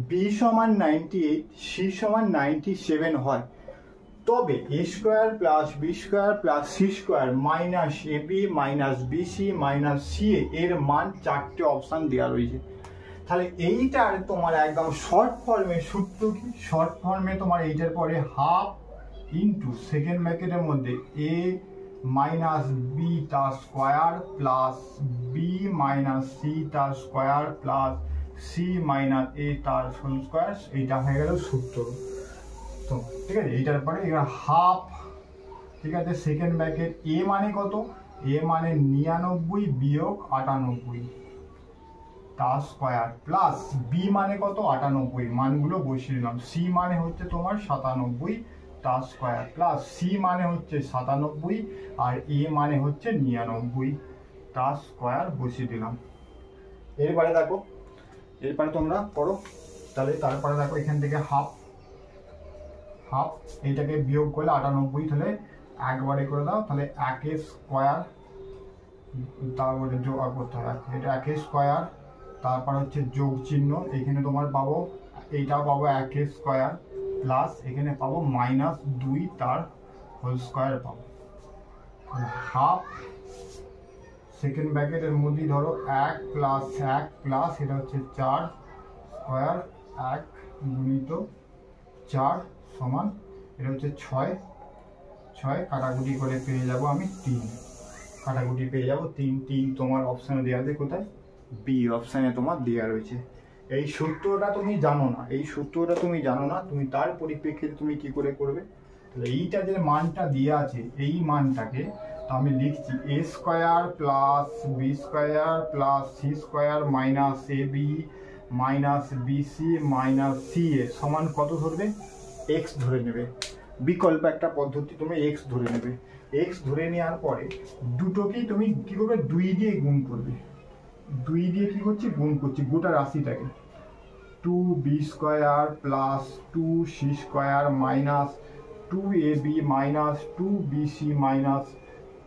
S1: বি সমান 98, সি সমান 97 হয়, তবে a square plus b square plus c square minus a b minus bc minus c এর মান 4টে অপশান দেওয়া রয়েছে, তাহলে এইটার তোমার একদম শর্ট ফর্মে সূত্র কি, শর্ট ফর্মে তোমার এইটার পরে হাফ ইন্টু সেকেন্ড ব্র্যাকেটের মধ্যে এ মাইনাস বি তার square plus B minus C তার স্কোয়ার প্লাস সি মাইনাস এ তার হোল স্কোয়ার, এইটা হয়ে গেল সূত্র। তো ঠিক আছে, এইটার পরে এবার হাফ, ঠিক আছে, সেকেন্ড ব্র্যাকেট এ মানে কত, এ মানে 99 বিয়োগ 98 তার স্কোয়ার প্লাস বি মানে কত 98, মানগুলো বসিয়ে দিলাম, সি মানে হচ্ছে তোমার 97 তার স্কোয়ার প্লাস সি মানে হচ্ছে 97 আর এ মানে হচ্ছে 99 তার স্কোয়ার বসিয়ে দিলাম। এরপরে দেখো, এরপরে তোমরা করো তাহলে, তারপরে দেখো এখান থেকে হাফ হাফ এইটাকে বিয়োগ করলে 98, তাহলে একবারে করে দাও, তাহলে 1 স্কোয়ার, তারপরে যোগ করতে হবে, এটা 1 স্কোয়ার, তারপর হচ্ছে যোগ চিহ্ন, এখানে তোমার পাবো এইটাও পাবো 1 স্কোয়ার প্লাস এখানে পাবো -2 তার হোল স্কোয়ার পাবো, হাফ সেকেন্ড ব্র্যাকেটের মধ্যে ধরো 1 প্লাস 1 প্লাস এটা হচ্ছে 4 স্কোয়ার 1 গুণিত 4 সমান এটা হচ্ছে 6 কাটাকুটি করে পেয়ে যাব আমি 3, কাটাকুটি পেয়ে যাব 3 তোমার অপশানে দেওয়া আছে কোথায়, বি অপশানে তোমার দেওয়া রয়েছে। এই সূত্রটা তুমি জানো না, এই সূত্রটা তুমি জানো না, তুমি তার পরিপ্রেক্ষিতে তুমি কি করে করবে, তাহলে এইটা যে মানটা দেওয়া আছে এই মানটাকে আমি লিখছি a square plus b square plus c square minus a b minus bc minus c a সমান কত ধরবে, এক্স ধরে নেবে, বিকল্প একটা পদ্ধতি, তুমি এক্স ধরে নেবে, এক্স ধরে নেওয়ার পরে দুটোকেই তুমি কি করবে 2 দিয়ে গুণ করবে, 2 দিয়ে কি করছি গুণ করছি গোটা রাশিটাকে, 2b square plus 2c square minus 2ab minus 2bc minus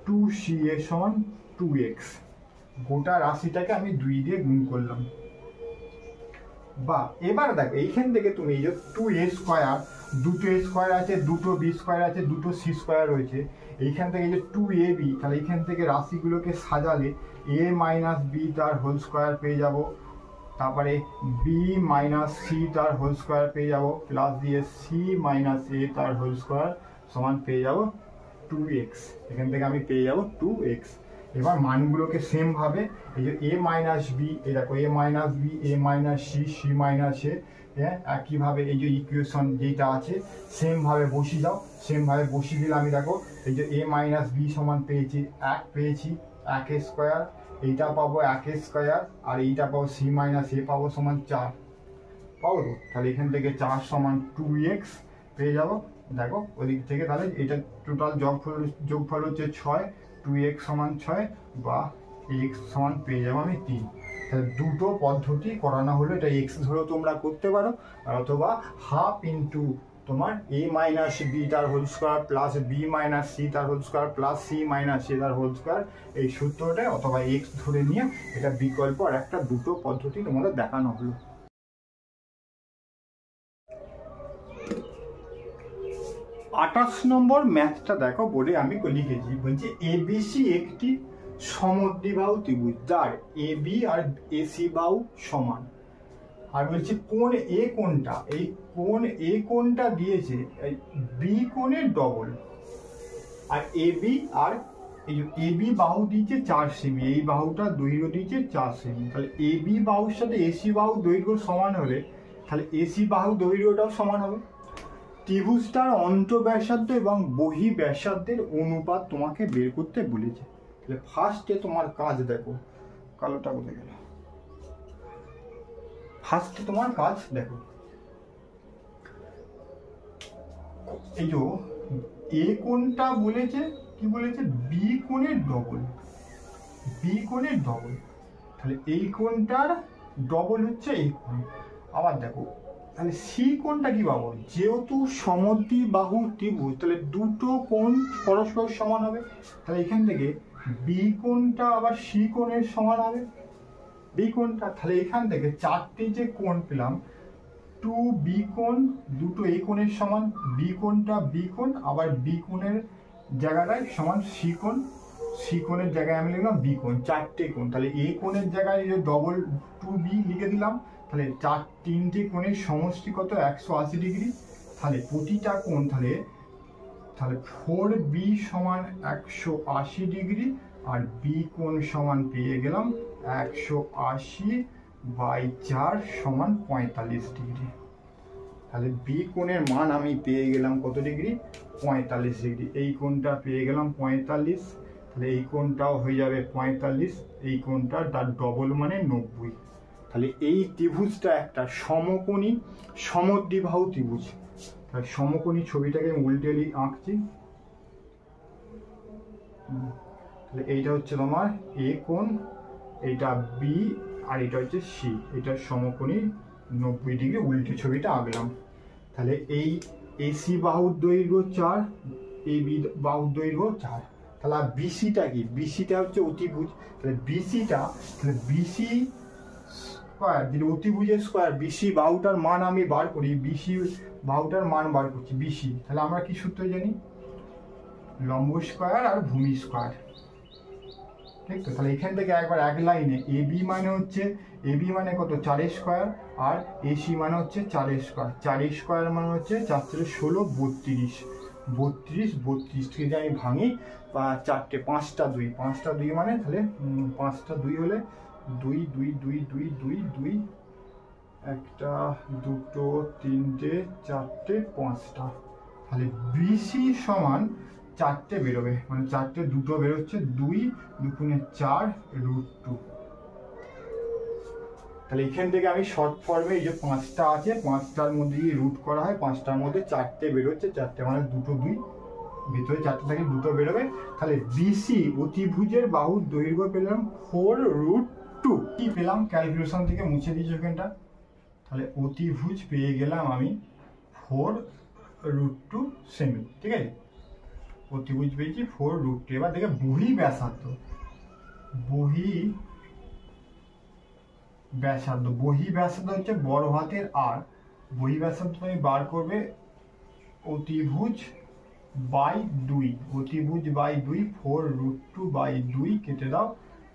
S1: 2c এর সমান 2x, গোটা রাশিটাকে আমি 2 দিয়ে গুণ করলাম। বা এবার দেখো এইখান থেকে তুমি এই যে 2a স্কোয়ার, দুটো a স্কোয়ার আছে, দুটো b স্কোয়ার আছে, দুটো c স্কোয়ার রয়েছে, এইখান থেকে এই যে 2ab, তাহলে এইখান থেকে রাশিগুলোকে সাজালে a মাইনাস b তার হোল স্কোয়ার পেয়ে যাব, তারপরে b মাইনাস c তার হোল স্কোয়ার পেয়ে যাব, প্লাস দিয়ে c মাইনাস a তার হোল স্কোয়ার সমান পেয়ে যাব 2x, এখান থেকে আমি পেয়ে যাব 2x। এবার মানগুলোকে সেম ভাবে এই যে a মাইনাস বি, এই দেখো a minus b, a minus c, c minus a, হ্যাঁ একইভাবে এই যে ইকুয়েশন যেটা আছে সেম ভাবে বসিয়ে দাও, সেম ভাবে বসিয়ে দিলে আমি দেখো এই যে a মাইনাস বি সমান পেয়েছি 1 পেয়েছি 1 স্কোয়ার, এইটা পাবো 1 স্কোয়ার আর এইটা পাবো সি মাইনাস এ পাবো সমান 4 পাবো তো, তাহলে এখান থেকে 4 সমান 2x পেয়ে যাবো। দেখো ওদিক থেকে তাহলে এটা টোটাল যোগফল হচ্ছে 6, 2x সমান 6 বা x সমান পেয়ে যাবো আমি 3। তাহলে দুটো পদ্ধতি করানো হলো, এটা x ধরেও তোমরা করতে পারো আর অথবা হাফ ইন্টু তোমার a মাইনাস বি তার whole square plus B minus C তার whole square plus C minus এ তার হোল স্কোয়ার, এই সূত্রটা অথবা x ধরে নিয়ে এটা বিকল্প আর একটা দুটো পদ্ধতি তোমাদের দেখানো হলো। 28 নম্বর ম্যাথটা দেখো বলে আমি লিখেছি, বলছি এবিসি একটি সমদ্বিবাহু ত্রিভুজ যার এবি আর এসি বাহু সমান, আর বলছি কোণ এ কোণটা, এই কোণ এ কোণটা দিয়েছে বি কোণের ডবল, আর এবি আর এই যে এবি বাহু দিয়েছে 4 সেমি, এই বাহুটা দৈর্ঘ্য দিয়েছে 4 সেমি, তাহলে এবি বাহুর সাথে এসি বাহু দৈর্ঘ্য সমান হলে তাহলে এসি বাহু দৈর্ঘ্যটাও সমান হবে। ত্রিভুজটার অন্তঃব্যাসার্ধ এবং বহি ব্যাসার্ধের অনুপাত তোমাকে বের করতে বলেছে। তাহলে ফার্স্টে তোমার কাজ দেখো, কালোটা কোথায় গেল, ফার্স্টে তোমার কাজ দেখো, এই যে এ কোণটা বলেছে কি বলেছে বি কোণের ডবল, বি কোণের ডবল, তাহলে এই কোণটার ডবল হচ্ছে এই কোণ। আবার দেখো তাহলে সি কোণটা কি পাবো, যেহেতু সমদ্বিবাহু ত্রিভুজ তাহলে দুটো কোণ পরস্পর সমান হবে, তাহলে এখান থেকে বি কোণটা আবার সি কোণের সমান হবে, বি কোণটা, তাহলে এখান থেকে চারটে যে কোণ পেলাম 2b কোণ দুটো এই কোণের সমান, বি কোণটা বি কোণ আবার বি কোণের জায়গাটায় সমান সি কোণ, সি কোণের জায়গায় আমি লিখলাম বি কোণ, চারটে কোণ, তাহলে এই কোণের জায়গায় ডবল 2b লিখে দিলাম, তাহলে তিনটে কোণের সমষ্টি কত 180 ডিগ্রি, তাহলে প্রতিটা কোণ তাহলে 4b সমান 180 ডিগ্রি আর বি কোণ সমান পেয়ে গেলাম 180/4 সমান 45 ডিগ্রি। তাহলে বি কোণের মান আমি পেয়ে গেলাম কত ডিগ্রি, 45 ডিগ্রি। এই কোণটা পেয়ে গেলাম 45, তাহলে এই কোণটাও হয়ে যাবে 45, এই কোণটা তার ডবল মানে 90। তাহলে এই ত্রিভুজটা একটা সমকোণী সমদ্বিবাহু ত্রিভুজ। তাহলে সমকোণী ছবিটাকে উল্টে আঁকছি। তাহলে এইটা হচ্ছে তোমার এ কোণ, এইটা বি, আর এটা হচ্ছে সি। এটা সমকোণী 90 ডিগ্রি উল্টে ছবিটা আঁকলাম। তাহলে এই এসি বাহুর দৈর্ঘ্য 4, এই বি বাহুর দৈর্ঘ্য 4। তাহলে আর বিসিটা কি, বিসিটা হচ্ছে অতিভুজ। তাহলে বিসিটা, তাহলে বিসি স্কোয়ার, যদি অতিভুজের স্কোয়ার বিসি বাহুটার মান আমি বার করি, বিসি বাহুটার মান বার করছি বিসি, তাহলে আমরা কি সূত্র জানি, লম্ব স্কোয়ার আর ভূমি স্কোয়ার, ঠিক তো। তাহলে এখান থেকে একবার এক লাইনে এ বি মানে হচ্ছে, এ বি মানে কত 4 স্কোয়ার, আর এসি মানে হচ্ছে 4 স্কোয়ার। 4 স্কোয়ার মানে হচ্ছে 4 × 16 32, 32 32 থেকে যদি আমি ভাঙি বা 4টে 5টা 2, 5টা 2 মানে তাহলে 5টা 2 হলে 2 2 2 2 2 2, একটা দুটো তিনটে চারটে 5টা। তাহলে বিসি সমান 4টে বেরোবে, মানে 4টে 2টো বেরোচ্ছে, 2 2 4 √2। তাহলে এখান থেকে আমি শর্ট ফর্মে এই যে 5টা আছে, 5টার মধ্যে যদি রুট করা হয় 5টার মধ্যে 4টে বেরোচ্ছে, 4টে মানে 2 2, ভিতরে 4টে থাকে 2টো বেরোবে। তাহলে বিসি অতিভুজের বাহুর দৈর্ঘ্য পেলাম 4√2। কি পেলাম ক্যালকুলেশন থেকে মুছে দিয়েছি ওখানটা। তাহলে অতিভুজ পেয়ে গেলাম আমি 4√2 সেমি, ঠিক আছে। অতিভুজ পেয়েছি 4√2। এবার দেখে বহি ব্যাসার্ধ, বহি ব্যাসার্ধ, বহি ব্যাসার্ধ হচ্ছে বড় হাতের আর। বহি ব্যাসার্ধ তুমি বার করবে অতিভুজ বাই 2, অতিভুজ বাই 2, 4√2 বাই 2 কেটে দাও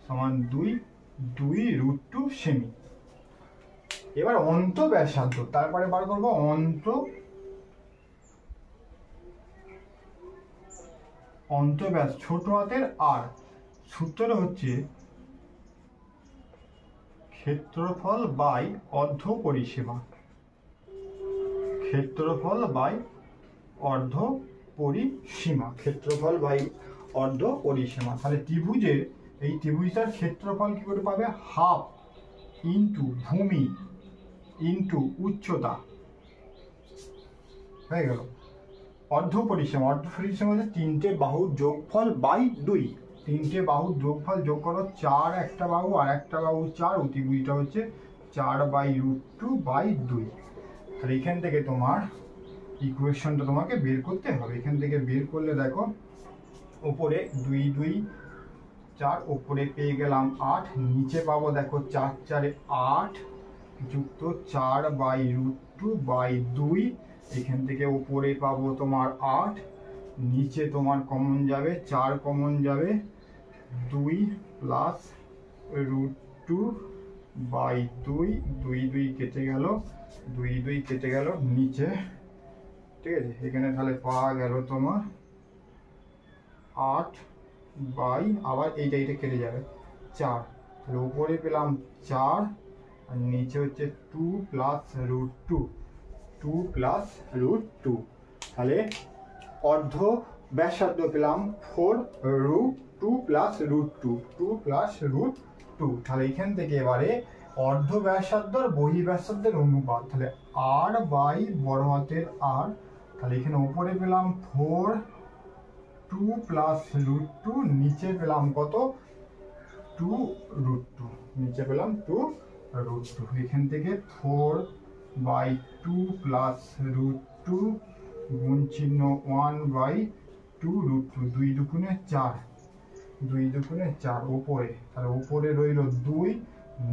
S1: সমান 2, 2√2 সেমি। এবার অন্ত ব্যাসার্ধ, তারপরে বার করবো অন্ত ব্যাস ছোট হাতের আর। সূত্রটা হচ্ছে ক্ষেত্রফল বাই অর্ধ পরিসীমা, ক্ষেত্রফল বাই অর্ধ পরিসীমা, ক্ষেত্রফল বাই অর্ধ পরিসীমা। তাহলে ত্রিভুজের, এই ত্রিভুজটার ক্ষেত্রফল কি করে পাবে, হাফ ইন্টু ভূমি ইন্টু উচ্চতা, হয়ে গেল। অর্ধ পরিসীমা, অর্ধ পরিসীমা হচ্ছে 3টে বাহুর যোগফল বাই 2, 3টে বাহুর যোগফল যোগ করো 4, একটা বাহু আর একটা বাহু 4, অতিভুজটা হচ্ছে 4/√2 বাই 2। তাহলে এখান থেকে তোমার ইকুয়েশনটা তোমাকে বের করতে হবে। এখান থেকে বের করলে দেখো ওপরে 2 2 4, ওপরে পেয়ে গেলাম 8, নিচে পাবো দেখো 4 4 8 যুক্ত 4/√2 বাই 2। এখান থেকে উপরে পাবো তোমার 8, নিচে তোমার কমন যাবে 4, কমন যাবে 2 প্লাস √2 বাই 2, 2 2 কেটে গেল, 2 2 কেটে গেল নিচে, ঠিক আছে। এখানে তাহলে পাওয়া গেল তোমার 8 বাই, আবার এইটা কেটে যাবে 4, তাহলে উপরে পেলাম 4 আর নিচে হচ্ছে 2 প্লাস √2, 2 প্লাস √2। তাহলে অর্ধ ব্যাসার্ধ পেলাম 4√2 প্লাস √2, 2 প্লাস √2। তাহলে এখান থেকে এবারে অর্ধ ব্যাসার্ধ আর বহি ব্যাসার্ধের অনুপাত, তাহলে আর বাই বড় হাতের আর। তাহলে এখানে উপরে পেলাম 4 2 প্লাস √2, নিচে পেলাম কত 2√2, নিচে পেলাম 2√2। এখান থেকে 4/2 প্লাস √2 গুণ চিহ্ন 1/2√2, 2 2 4, 2 2 4 ওপরে, তাহলে উপরে রইল 2,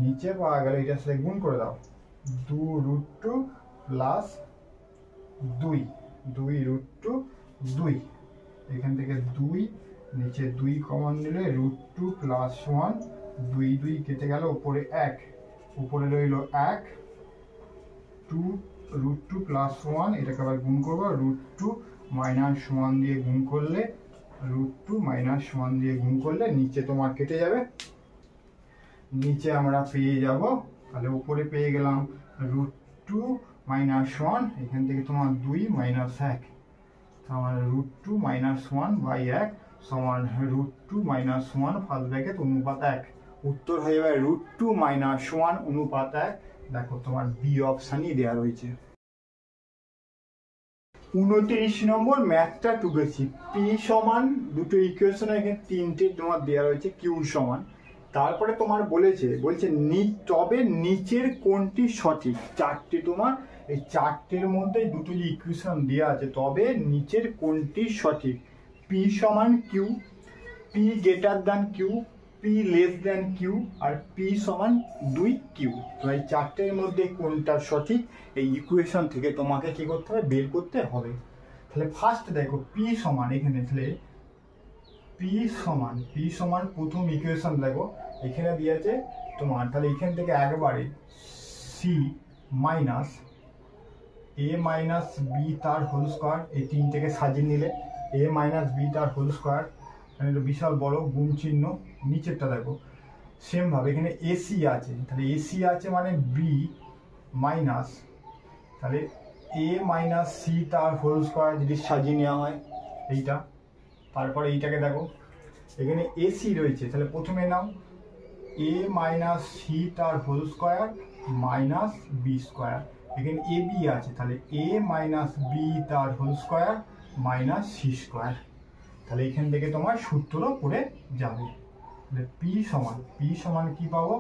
S1: নিচে পাওয়া গেল এটার সাথে গুণ করে দাও 2√2 প্লাস 2, 2√2 2। এখান থেকে 2, নিচে 2 কমন নিলে √2 প্লাস 1, 2 2 কেটে গেল, উপরে 1, উপরে রইল 1, 2√2 প্লাস 1, এটাকে আবার গুণ করবো √2 মাইনাস 1 দিয়ে গুণ করলে, √2 মাইনাস 1 দিয়ে গুণ করলে নিচে তোমার কেটে যাবে, নিচে আমরা পেয়ে যাব, তাহলে উপরে পেয়ে গেলাম √2 -1, এখান থেকে তোমার 2 - 1 সমান √2 - 1/1 সমান √2 - 1 ফার্স্ট ব্র্যাকেট অনুপাত 1। উত্তর হয়ে যাবে √2 - 1 অনুপাত 1। দেখো তোমার বি অপশানই দেওয়া রয়েছে। 29 নম্বর ম্যাথটা টুকেছি। পি সমান দুটো ইকুয়েশন এখানে তিনটে তোমার দেওয়া রয়েছে, কিউ সমান। তারপরে তোমার বলছে তবে নিচের কোনটি সঠিক। চারটে তোমার এই চারটের মধ্যে দুটো যে ইকুয়েশন দেওয়া আছে, তবে নিচের কোনটি সঠিক। পি সমান q, p greater than q, p less than q আর পি সমান 2 কিউ। তো এই চারটের মধ্যে কোনটা সঠিক এই ইকুয়েশন থেকে তোমাকে কি করতে হবে, বের করতে হবে। তাহলে ফার্স্ট দেখো পি সমান, এখানে তাহলে পি সমান প্রথম ইকুয়েশন দেখো এখানে দিয়েছে তোমার, তাহলে এখান থেকে একবারে সি মাইনাস এ মাইনাস বি তার হোল স্কোয়ার, এই তিনটেকে সাজিয়ে নিলে এ মাইনাস বি তার হোল স্কোয়ার, এটা বিশাল বড় গুণ চিহ্ন। নিচেরটা দেখো সেমভাবে এখানে এসি আছে, তাহলে এসি আছে মানে বি মাইনাস, তাহলে এ মাইনাস সি তার হোল স্কোয়ার যদি সাজিয়ে নেওয়া হয় এইটা। তারপরে এইটাকে দেখো এখানে এসি রয়েছে, তাহলে প্রথমে নাও এ মাইনাস সি তার whole square minus B square. এখানে এ বি আছে, তাহলে এ মাইনাস বি তার whole square minus C square. তাহলে এখান থেকে তোমার সূত্র পড়ে যাবে। তাহলে পি সমান কি পাবো,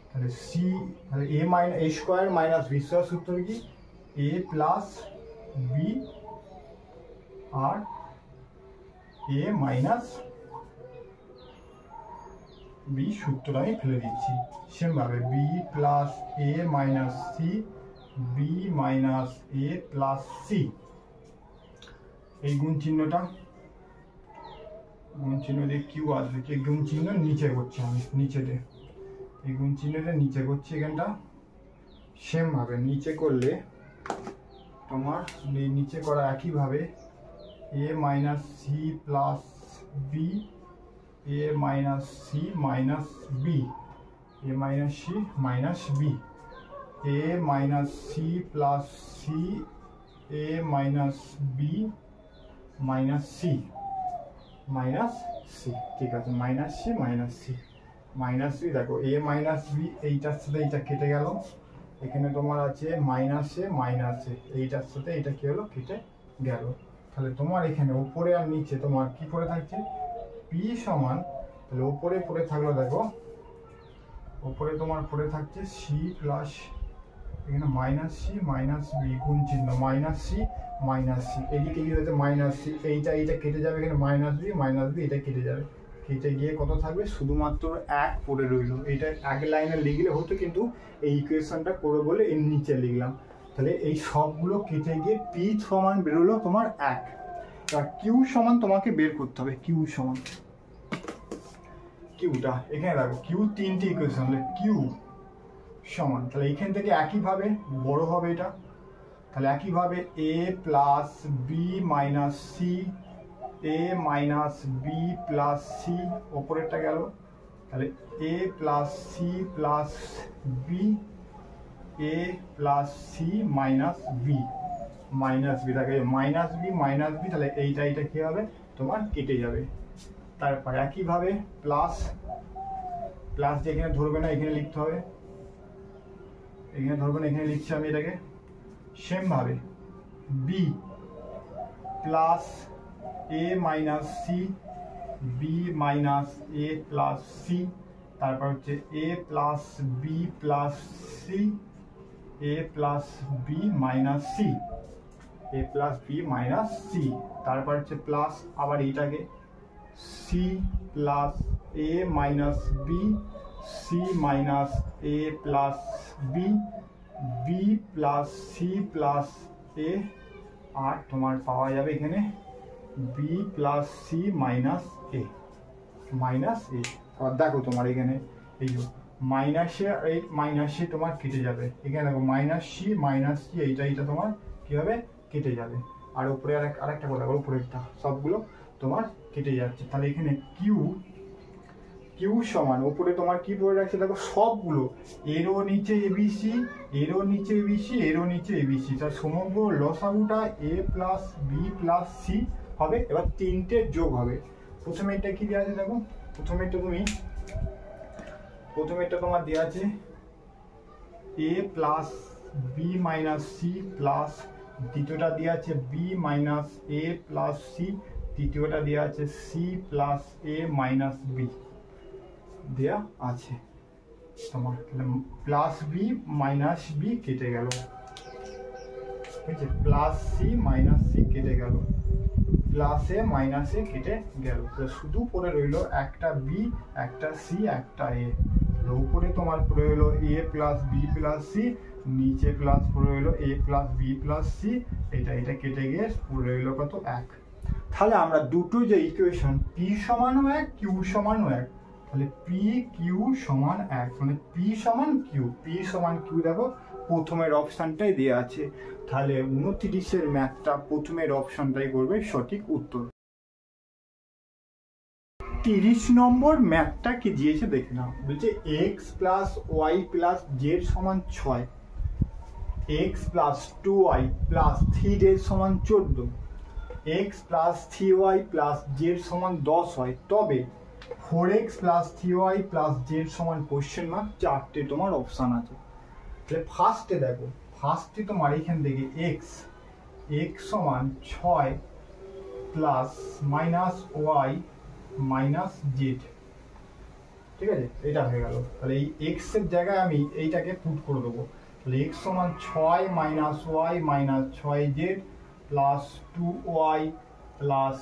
S1: তাহলে সি, তাহলে A minus A square minus B square সূত্র কি এ প্লাস বি আর এ মাইনাস বি সূত্রটা আমি ফেলে দিচ্ছি। সেমভাবে b plus a minus c, b minus a plus C. এই গুণ চিহ্নটা দিয়ে কিউ আসবে, কি গুণ চিহ্ন নিচে করছি আমি, নিচেতে এই গুণ চিহ্নটা নিচে করছি এখানটা। সেমভাবে নিচে করলে তোমার নিচে করা একইভাবে এ মাইনাস সি প্লাস বি, এ মাইনাস সি মাইনাস বি, এ মাইনাস সি মাইনাস বি, এ মাইনাস সি প্লাস সি, এ মাইনাস বি মাইনাস সি ঠিক আছে, মাইনাস সি দেখো এ মাইনাস বি এইটার সাথে এইটা কেটে গেল, এখানে তোমার আছে মাইনাস এ, এইটার সাথে এইটা কি হলো, কেটে গেল। তাহলে তোমার এখানে উপরে আর নিচে তোমার কি পড়ে থাকছে, পি সমান, তাহলে উপরে পড়ে থাকলো দেখো, উপরে তোমার পড়ে থাকছে সি প্লাস, এখানে মাইনাস সি মাইনাস বি গুণ চিহ্ন মাইনাস সি, এদিকে কি হচ্ছে মাইনাস সি, এইটা কেটে যাবে, এখানে মাইনাস বি এটা কেটে যাবে, কেটে গিয়ে কত থাকবে, শুধুমাত্র 1 পড়ে রইল। এটা এক লাইনে লিখলে হতো, কিন্তু এই ইকুয়েশনটা করে বলে এর নিচে লিখলাম। তাহলে এই সবগুলো কেটে গিয়ে পি সমান বেরোলো তোমার 1। আর কিউ সমান তোমাকে বের করতে হবে, কিউটা এখানে দেখো কিউ তিনটি ইকুয়েশন, হলে কিউ সমান, তাহলে এখান থেকে একইভাবে বড় হবে এটা, তাহলে একইভাবে এ প্লাস বি মাইনাস সি, এ মাইনাস বি প্লাস সি, ওপরেরটা গেল, তাহলে এ প্লাস সি প্লাস বি, এ প্লাস সি মাইনাস বি থাকে মাইনাস বি, তাহলে এইটা কি হবে তোমার কেটে যাবে। তারপর একইভাবে প্লাস যে এখানে ধরবে না, এখানে লিখতে হবে, এখানে ধরবে না, এখানে লিখছি আমি এটাকে। সেমভাবে b plus a minus c, b minus a plus c, তারপর হচ্ছে a plus b plus c, a plus B minus c, তারপর হচ্ছে প্লাস আবার এইটাকে c plus a minus b, c minus a plus b, b plus c plus a, আর তোমার পাওয়া যাবে এখানে b plus C minus a. আর দেখো তোমার এখানে এই মাইনাসে তোমার কেটে যাবে, এখানে দেখো মাইনাস সি এইটা তোমার কি হবে, কেটে যাবে। আর উপরে আরেকটা কথা বলো, উপরেরটা সবগুলো তোমার কেটে যাচ্ছে। তাহলে এখানে কিউ সমান উপরে তোমার কি পড়ে রাখছে দেখো সবগুলো, এরও নিচে এবিসি, এরও নিচে এবিসি, এরও নিচে এবিসি, তার সমগ্র লসাগুটা এ প্লাস বি প্লাস সি হবে। এবার তিনটে যোগ হবে। প্রথমে এটা কি দেওয়া আছে দেখো, প্রথমে এটা তোমার দেওয়া আছে a plus B minus c plus, দ্বিতীয়টা দেওয়া আছে b minus a plus c, তৃতীয়টা দেওয়া আছে c plus a minus b দেওয়া আছে তোমার। প্লাস বি মাইনাস বি কেটে গেল, বুঝছে, প্লাস সি মাইনাস সি কেটে গেল, প্লাস এ মাইনাস এ কেটে গেল, শুধু পড়ে রইল একটা বি, একটা সি, একটা এ। উপরে তোমার পড়ে রইলো এ প্লাস বি প্লাস সি, নিচে প্লাস পড়ে রইলো এ প্লাস বি প্লাস সি, এটা কেটে গিয়ে পড়ে রইলো কত, 1। তাহলে আমরা দুটো যে ইকুয়েশন পি সমানও 1 কিউ সমানও 1, তাহলে পি কিউ সমান 1, মানে পি সমান কিউ দেখো প্রথমের অপশনটাই দেওয়া আছে। তাহলে 29-এর ম্যাথটা প্রথমের অপশনটাই করবে সঠিক উত্তর। 30 নম্বর ম্যাথটা কি দিয়েছে দেখে নাও। বলছে X plus Y plus Z সমান 6, x plus 2y plus 3z সমান 14, x plus 3y plus Z সমান 10 হয়, তবে 4x plus 3y plus Z সমান কোশ্চেন মার্ক, চারটে তোমার অপশান আছে। তাহলে ফার্স্টে দেখো, ফার্স্টে তোমার এখান থেকে এক্স সমান 6 plus minus Y minus Z, ঠিক আছে, এটা হয়ে গেল। তাহলে এই এক্স এর জায়গায় আমি এইটাকে পুট করে দেবো। তাহলে এক্স সমান 6 minus Y minus 6z plus 2y plus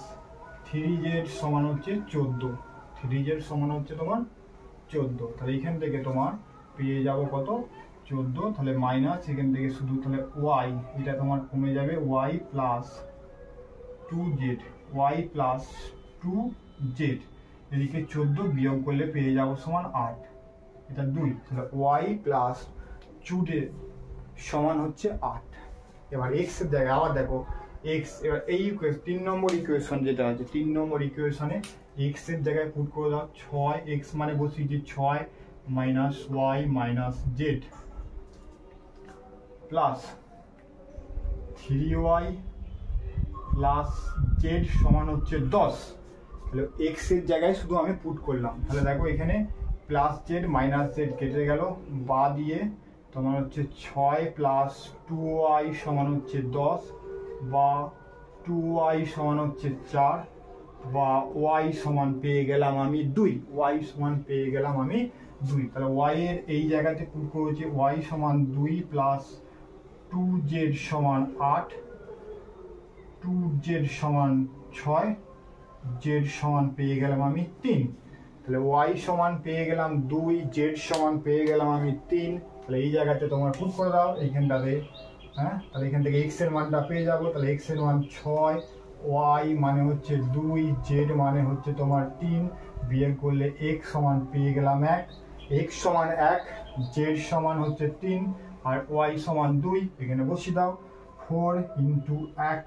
S1: 3z সমান হচ্ছে 14, 3z সমান হচ্ছে তোমার 14। তাহলে এখান থেকে তোমার পেয়ে যাবো কত, 14। তাহলে মাইনাস এখান থেকে শুধু তাহলে ওয়াই, এটা তোমার কমে যাবে Y plus 2z, Y plus 2z, এদিকে 14 বিয়োগ করলে পেয়ে যাবো সমান 8, এটা 2। তাহলে ওয়াই প্লাস 2z সমান হচ্ছে 8। এবার এক্স এর জায়গায় আবার দেখো এক্স, এবার এই ইকুয়েশন 3 নম্বর ইকুয়েশন যেটা আছে, 3 নম্বর ইকুয়েশনে এক্স এর জায়গায় পুট করে দাও 6, এক্স মানে বসিয়েছি 6 minus Y minus Z plus 3y plus Z সমান হচ্ছে 10। তাহলে এক্স এর জায়গায় শুধু আমি পুট করলাম। তাহলে দেখো এখানে প্লাস জেড মাইনাস জেড কেটে গেল, বা দিয়ে তোমার হচ্ছে 6 প্লাস 2y সমান হচ্ছে 10, বা 2y সমান হচ্ছে 4, বা y সমান পেয়ে গেলাম আমি 2, y সমান পেয়ে গেলাম আমি 2। তাহলে y এর এই জায়গাতে পুট করেছি y সমান 2 প্লাস 2z সমান 8, 2z সমান 6, z সমান পেয়ে গেলাম আমি 3। তাহলে y সমান পেয়ে গেলাম 2, z সমান পেয়ে গেলাম আমি 3। তাহলে এই জায়গাতে তোমার পুট করে দাও এইখানটাতে, হ্যাঁ, তাহলে এখান থেকে x এর মানটা পেয়ে যাবো। তাহলে x এর মান 6, y মানে হচ্ছে 2, z মানে হচ্ছে তোমার 3, বিয়োগ করলে x সমান পেয়ে গেলাম 1, x সমান 1, z সমান হচ্ছে 3 আর y সমান 2, এখানে বসিয়ে দাও। 4 ইন্টু 1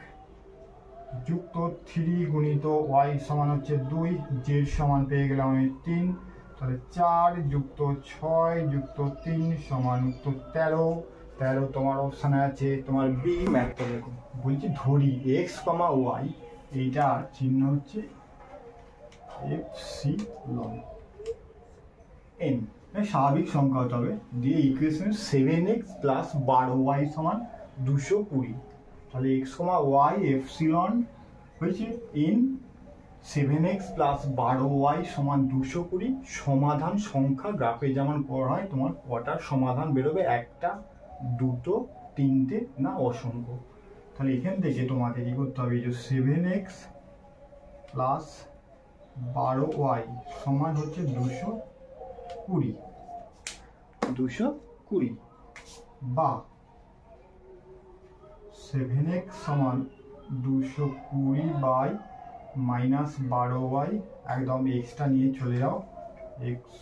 S1: যুক্ত 3 গুণিত y সমান হচ্ছে 2, z সমান পেয়ে গেলাম আমি 3। তাহলে 4 যুক্ত 6 যুক্ত 3 সমান উত্তর 13। 13 তোমার অপশানে আছে তোমার বি। ম্যাথটা দেখো, বলছি ধরি x, y, এইটা চিহ্ন হচ্ছে এপসিলন n, স্বাভাবিক সংখ্যা হতে হবে, দিয়ে ইকুয়েশন 7x প্লাস 12y সমান 220। তাহলে x, y এপসিলন হয়েছে n 7x প্লাস 12y সমান 220। সমাধান সংখ্যা গ্রাফে যেমন করা হয় তোমার কটার সমাধান বেরোবে, একটা, দুটো, তিনটে না অসংখ্য। তাহলে এখান থেকে তোমাকে কি করতে হবে, যে 7x প্লাস 12y সমান হচ্ছে 220, বা 7x সমান 220 বাই মাইনাস 12y, একদম এক্সটা নিয়ে চলে যাও, এক্স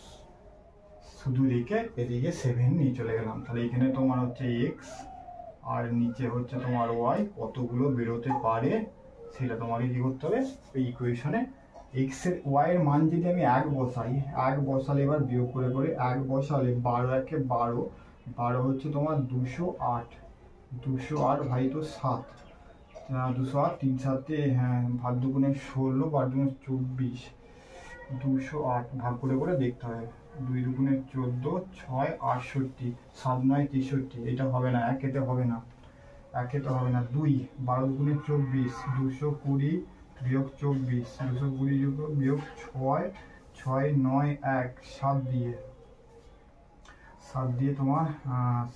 S1: শুধু রেখে এদিকে 7 নিয়ে চলে গেলাম। তাহলে এখানে তোমার হচ্ছে এক্স আর নিচে হচ্ছে তোমার ওয়াই, কতগুলো বেরোতে পারে সেটা তোমাকে কি করতে হবে এই ইকুয়েশনে ওয়াই এর মান যদি আমি 1 বসাই, 1 বসালে এবার বিয়োগ করে করে 1 বসালে 12 একে 12, 12 হচ্ছে তোমার 208, 208 ভাই তো 7, 208 3 7, হ্যাঁ ভাগ দুগুণে 16, ভাগ দুগুণে 24, 208 ভাগ করে করে দেখতে হবে, 2 দুগুণে 14, 6 68, 7 9 63, এটা হবে না, 1 এতে হবে না, 1 এতে হবে না, 2 12 দুগুণে 24, 220 বিয়োগ 24, 220 বিয়োগ 6, 6 9 1, 7 দিয়ে তোমার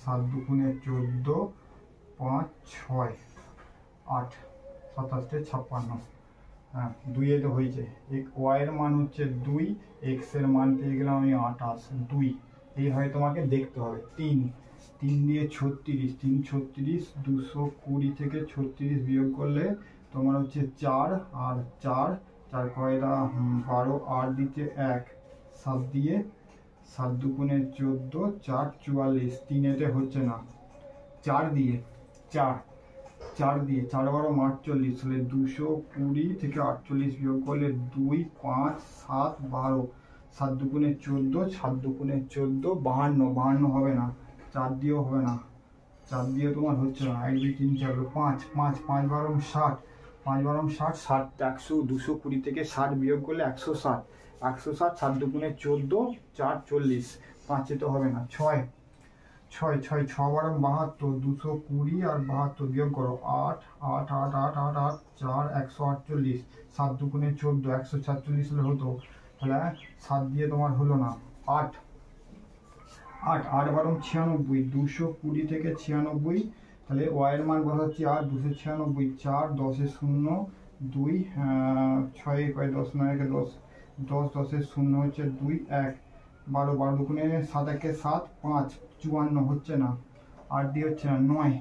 S1: 7 দুগুণে 14, 5 6 8, 27 56, হ্যাঁ 2 এ তো হয়েছে। ওয়াই এর মান হচ্ছে 2, এক্স এর মান পেয়ে গেলাম আমি 28, 2 এইভাবে তোমাকে দেখতে হবে। 3 দিয়ে 36, 3 36, 220 থেকে 36 বিয়োগ করলে তোমার হচ্ছে 4, আর 4 কয়টা 12, 8 দিতে 1, 7 দিয়ে 7 দুগুণে 14, 4 44, 3 এতে হচ্ছে না, 4 দিয়ে 4 দিয়ে 4 12 48, তাহলে 220 থেকে 48 বিয়োগ করলে 2 5 7 12, 7 দুগুণে 14, 7 দুগুণে 14 52 হবে না, 4 দিয়েও হবে না, 4 দিয়ে তোমার হচ্ছে না, 1 2 3 4 5 5 5 12 60, 5 12 60, 60 100, 220 থেকে 60 বিয়োগ করলে 160, 160, 7 দুগুণে 14, 4 40, 5 এ তো হবে না, 6 6 6 6 12 72, 220 আর 72 বিয়োগ করো, 8 8 8 8 8 8 4 148, 7 দুগুণে 14, 146 হলে হতো, তাহলে 7 দিয়ে তোমার হলো না, 8 8 8 12 96, 220 থেকে 96, তাহলে ওয়াই এর মান বসাচ্ছি 8, 296, 4 10 এ 0 2, 6 কয় 10 9 একে 10, 10 10 এ 0 হচ্ছে 2 1, 12 12 দুগুণে 7 একে 7, 5 54 হচ্ছে না, 8 দিয়ে হচ্ছে না, 9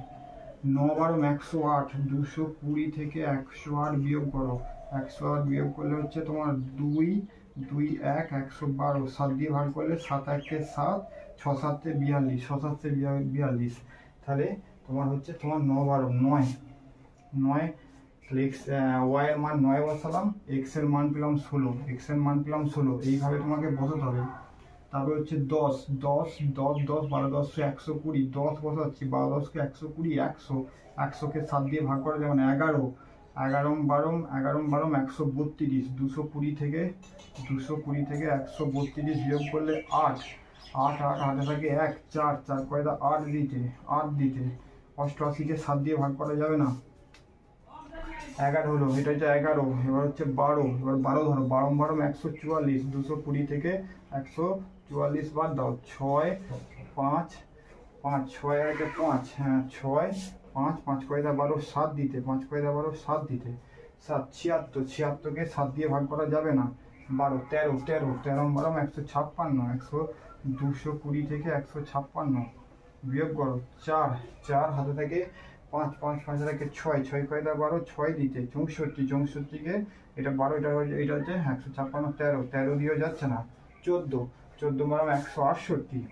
S1: 9 12 108, 220 থেকে 108 বিয়োগ করো, 108 বিয়োগ করলে হচ্ছে তোমার 2 2 1 112, 7 দিয়ে ভাগ করলে 7 1 7, 6 7 42, 6 7 42, তাহলে তোমার হচ্ছে তোমার 9 12 9 9, এক্স ওয়াই এর মান 9 বসালাম, এক্স এর মান পেলাম 16, এক্স এর মান পেলাম 16, এইভাবে তোমাকে বসাতে হবে। তারপরে হচ্ছে 10 10 10 10 12 10 120, 10 বসাচ্ছি, 12 10 কে 120, 100 100 কে 7 দিয়ে ভাগ করা যাবে না, 11 11 12 11 12 132, 220 থেকে 132 বিয়োগ করলে 8 8 8 8 থাকে 1, 4 4 কয়টা 8 দিতে 88 কে 7 দিয়ে ভাগ করা যাবে না, 11 হলো, এটা হচ্ছে 11, এবার হচ্ছে 12, এবার 12 ধরো, 12 12 144, 220 থেকে 144 বাদ দাও, 6 5 5 6 1 5, হ্যাঁ 6 5 5 কয়টা 12, 7 দিতে, 5 কয়টা 12, 7 দিতে, 7 76 কে 7 দিয়ে ভাগ করা যাবে না, 12 13 13 13 12 156, 220 থেকে 156 বিয়োগ করো, 4 4 হাতে থেকে 5 5 5 থেকে 6 6 কয়টা 12, 6 দিতে, 64 কে এটা 12, এটা হচ্ছে 156, 13 13 দিয়েও যাচ্ছে না, 14 14 12 168,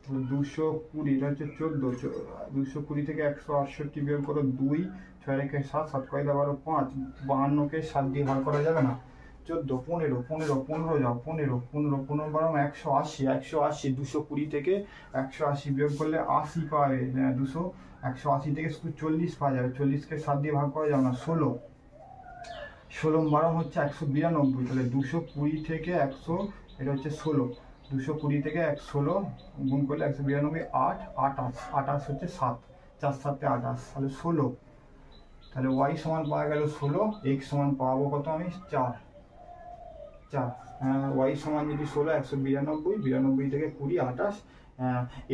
S1: 220, এটা হচ্ছে 14, 220 থেকে 168 বিয়োগ করো, 2 6 রেখে 7 7 কয়টা 12 5, 52 কে 7 দিয়ে ভাগ করা যাবে না, 14 15 15 15 যাও, 15 15 15 12 180 180, 220 থেকে 180 বিয়োগ করলে 80 পাবে, 180 থেকে শুধু 40 পাওয়া যাবে, 40 কে 7 দিয়ে ভাগ করা যাবে না, 16 16 12 হচ্ছে 192, তাহলে 220 থেকে 100, এটা হচ্ছে 16, 220 থেকে 116 গুণ করলে 192, 8 28 হচ্ছে 7, 4 7 28, তাহলে 16, তাহলে ওয়াই সমান পাওয়া গেল 16, এক্স সমান পাবো কত আমি 4, ওয়াই সমান যদি 16, 192 থেকে 20 28,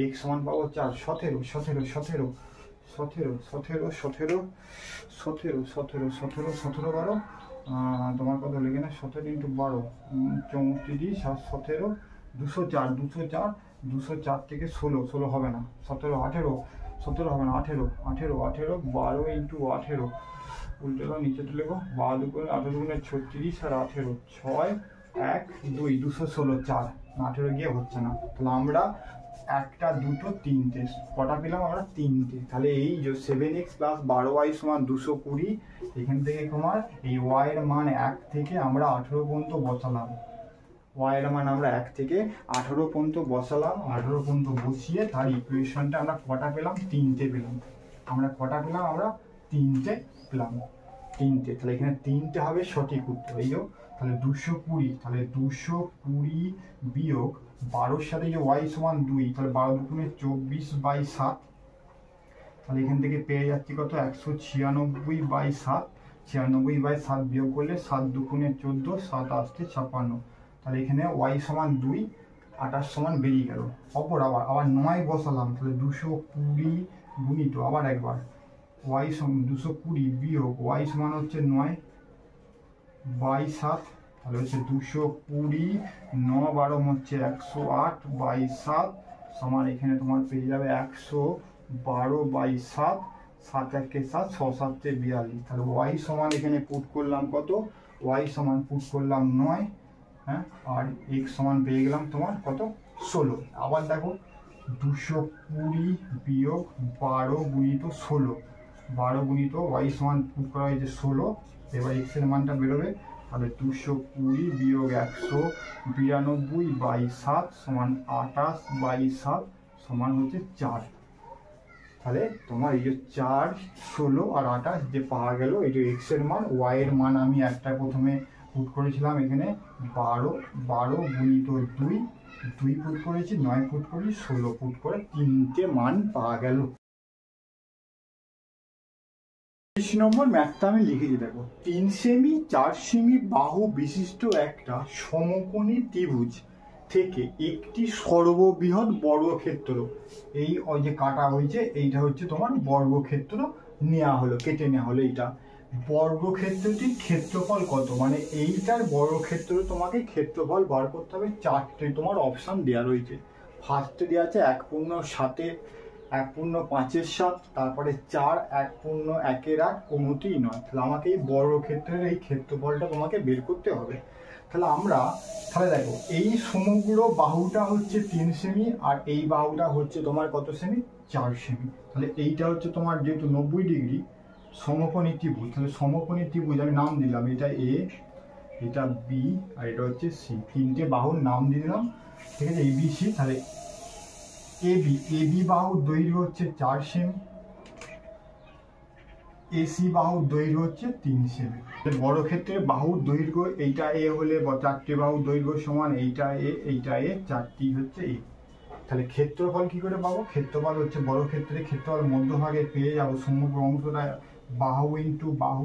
S1: এক্স সমান পাবো 4, 17 17 17 17 17 17 17 17 17 12, তোমার কত লিখে না, 17 × 12 34 আর 17 204 থেকে 16 হবে না, 17 18 হবে না, 18 12 × 18, উল্টো নিচে তুলে গো, 12 করে 18 গুণে 36 আর 18, 6 1 2 216 4, 18 গিয়ে হচ্ছে না, তাহলে আমরা একটা দুটো তিনটে, কটা পেলাম আমরা? তিনটে। তাহলে এই যে 7x প্লাস 12y সমান 220, এখান থেকে তোমার এই y এর মান 1 থেকে আমরা 18 পর্যন্ত বসালাম। y এর মান আমরা 1 থেকে 18 পর্যন্ত বসালাম, 18 পর্যন্ত বসিয়ে তার ইকুয়েশনটা আমরা কটা পেলাম? তিনটে পেলাম। আমরা কটা পেলাম? আমরা তিনটে পেলাম, তিনটে। তাহলে এখানে তিনটে হবে সঠিক উত্তর। এই তাহলে 220, তাহলে 220 বিয়োগ 12 সাথে যে y সমান 2, তাহলে 12 দুগুণে 24/7, তাহলে এখান থেকে পেয়ে যাচ্ছি কত? 196/7, 96/7 বিয়োগ করলে 7 দুগুণে 14, 7 আসছে 56, তাহলে এখানে y সমান 2, 28 সমান বেরিয়ে গেল। অপর আবার 9 বসালাম, তাহলে 220 গুণিত আবার একবার y সমান 220 বিয়োগ y সমান হচ্ছে 9/7, তাহলে হচ্ছে 220, 9 12 হচ্ছে 108/7 সমান এখানে তোমার পেয়ে যাবে 112/7, 7 1 7, 6 7 42। তাহলে y সমান এখানে পুট করলাম কত? y সমান পুট করলাম 9, হ্যাঁ, আর x সমান পেয়ে গেলাম তোমার কত? 16। আবার দেখো 220 বিয়োগ 12 গুণিত 16, 12 গুণিত y সমান পুট করা হয়েছে 16, এবার x এর মানটা বেরোবে, তাহলে 220 বিয়োগ 192/7 সমান 28/7 সমান হচ্ছে 4। তাহলে তোমার এই যে 4, 16 আর 28 যে পাওয়া গেল, এই যে x এর মান, y এর মান আমি একটা প্রথমে পুট করেছিলাম এখানে 12 গুণিত 2 পুট করেছি, 9 পুট করি, 16 পুট করে তিনটে মান পাওয়া গেল। 30 নম্বর ম্যাথটা আমি লিখেছি, দেখো 3 সেমি 4 সেমি বাহু বিশিষ্ট একটা সমকোণী ত্রিভুজ থেকে একটি সর্ববৃহৎ বর্গক্ষেত্র, এই যে কাটা হয়েছে এইটা হচ্ছে তোমার বর্গক্ষেত্র নেওয়া হলো, কেটে নেওয়া হলো। এইটা বর্গক্ষেত্রটির ক্ষেত্রফল কত? মানে এইটার বর্গক্ষেত্র তোমাকে ক্ষেত্রফল বার করতে হবে। 4টে তোমার অপশান দেওয়া রয়েছে। ফার্স্টে দেওয়া আছে 1/7, 1/5, তারপরে 4, 1/1, কোনোটিই নয়। তাহলে আমাকে এই বর্গক্ষেত্রের এই ক্ষেত্রফলটা তোমাকে বের করতে হবে। তাহলে দেখো এই সমগ্র বাহুটা হচ্ছে 3 সেমি, আর এই বাহুটা হচ্ছে তোমার কত সেমি? 4 সেমি। তাহলে এইটা হচ্ছে তোমার যেহেতু 90 ডিগ্রি সমকোণী ত্রিভুজ, তাহলে সমকোণী ত্রিভুজ আমি নাম দিলাম, এটা এ, এটা বি, আর এটা হচ্ছে সি। তিনটে বাহুর নাম দিয়ে দিলাম, ঠিক আছে, ABC। তাহলে এবি বাহুর দৈর্ঘ্য হচ্ছে 4 সেমি, এসি বাহুর দৈর্ঘ্য হচ্ছে 3 সেমি। বর্গক্ষেত্রের বাহুর দৈর্ঘ্য এইটা এ হলে 4টে বাহুর দৈর্ঘ্য সমান এইটা এ, এইটা এ, 4টি হচ্ছে এ। তাহলে ক্ষেত্রফল কি করে পাবো? ক্ষেত্রফল হচ্ছে বর্গক্ষেত্রের ক্ষেত্রফল মধ্যভাগে পেয়ে যাবো, সমগ্র অংশটা বাহু ইন্টু বাহু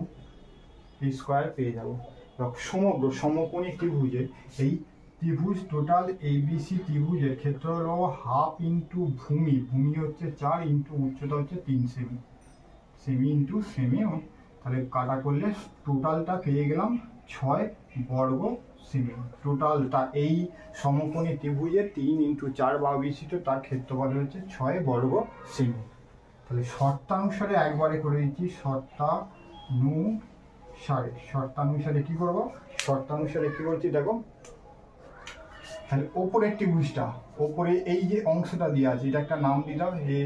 S1: স্কোয়ার পেয়ে যাবো। সমগ্র সমকোণী ত্রিভুজের এই ত্রিভুজ টোটাল ABC ত্রিভুজের ক্ষেত্রফল হলো হাফ ইন্টু ভূমি, ভূমি হচ্ছে 4 ইন্টু উচ্চতা হচ্ছে 3 সেমি, সেমি ইন্টু সেমি, তাহলে কাটা করলে টোটালটা পেয়ে গেলাম 6 বর্গ সেমি। টোটালটা এই সমকোণী ত্রিভুজের 3 ইন্টু 4 বাহু বিশিষ্ট তার ক্ষেত্রফল হচ্ছে 6 বর্গ সেমি। তাহলে শর্তানুসারে একবারে করে দিচ্ছি, শর্তানুসারে কি করবো? শর্তানুসারে কি করছি দেখো, তাহলে ওপরের ত্রিভুজটা, ওপরে এই যে অংশটা দিয়ে আছে, এটা একটা নাম দিলাম এ,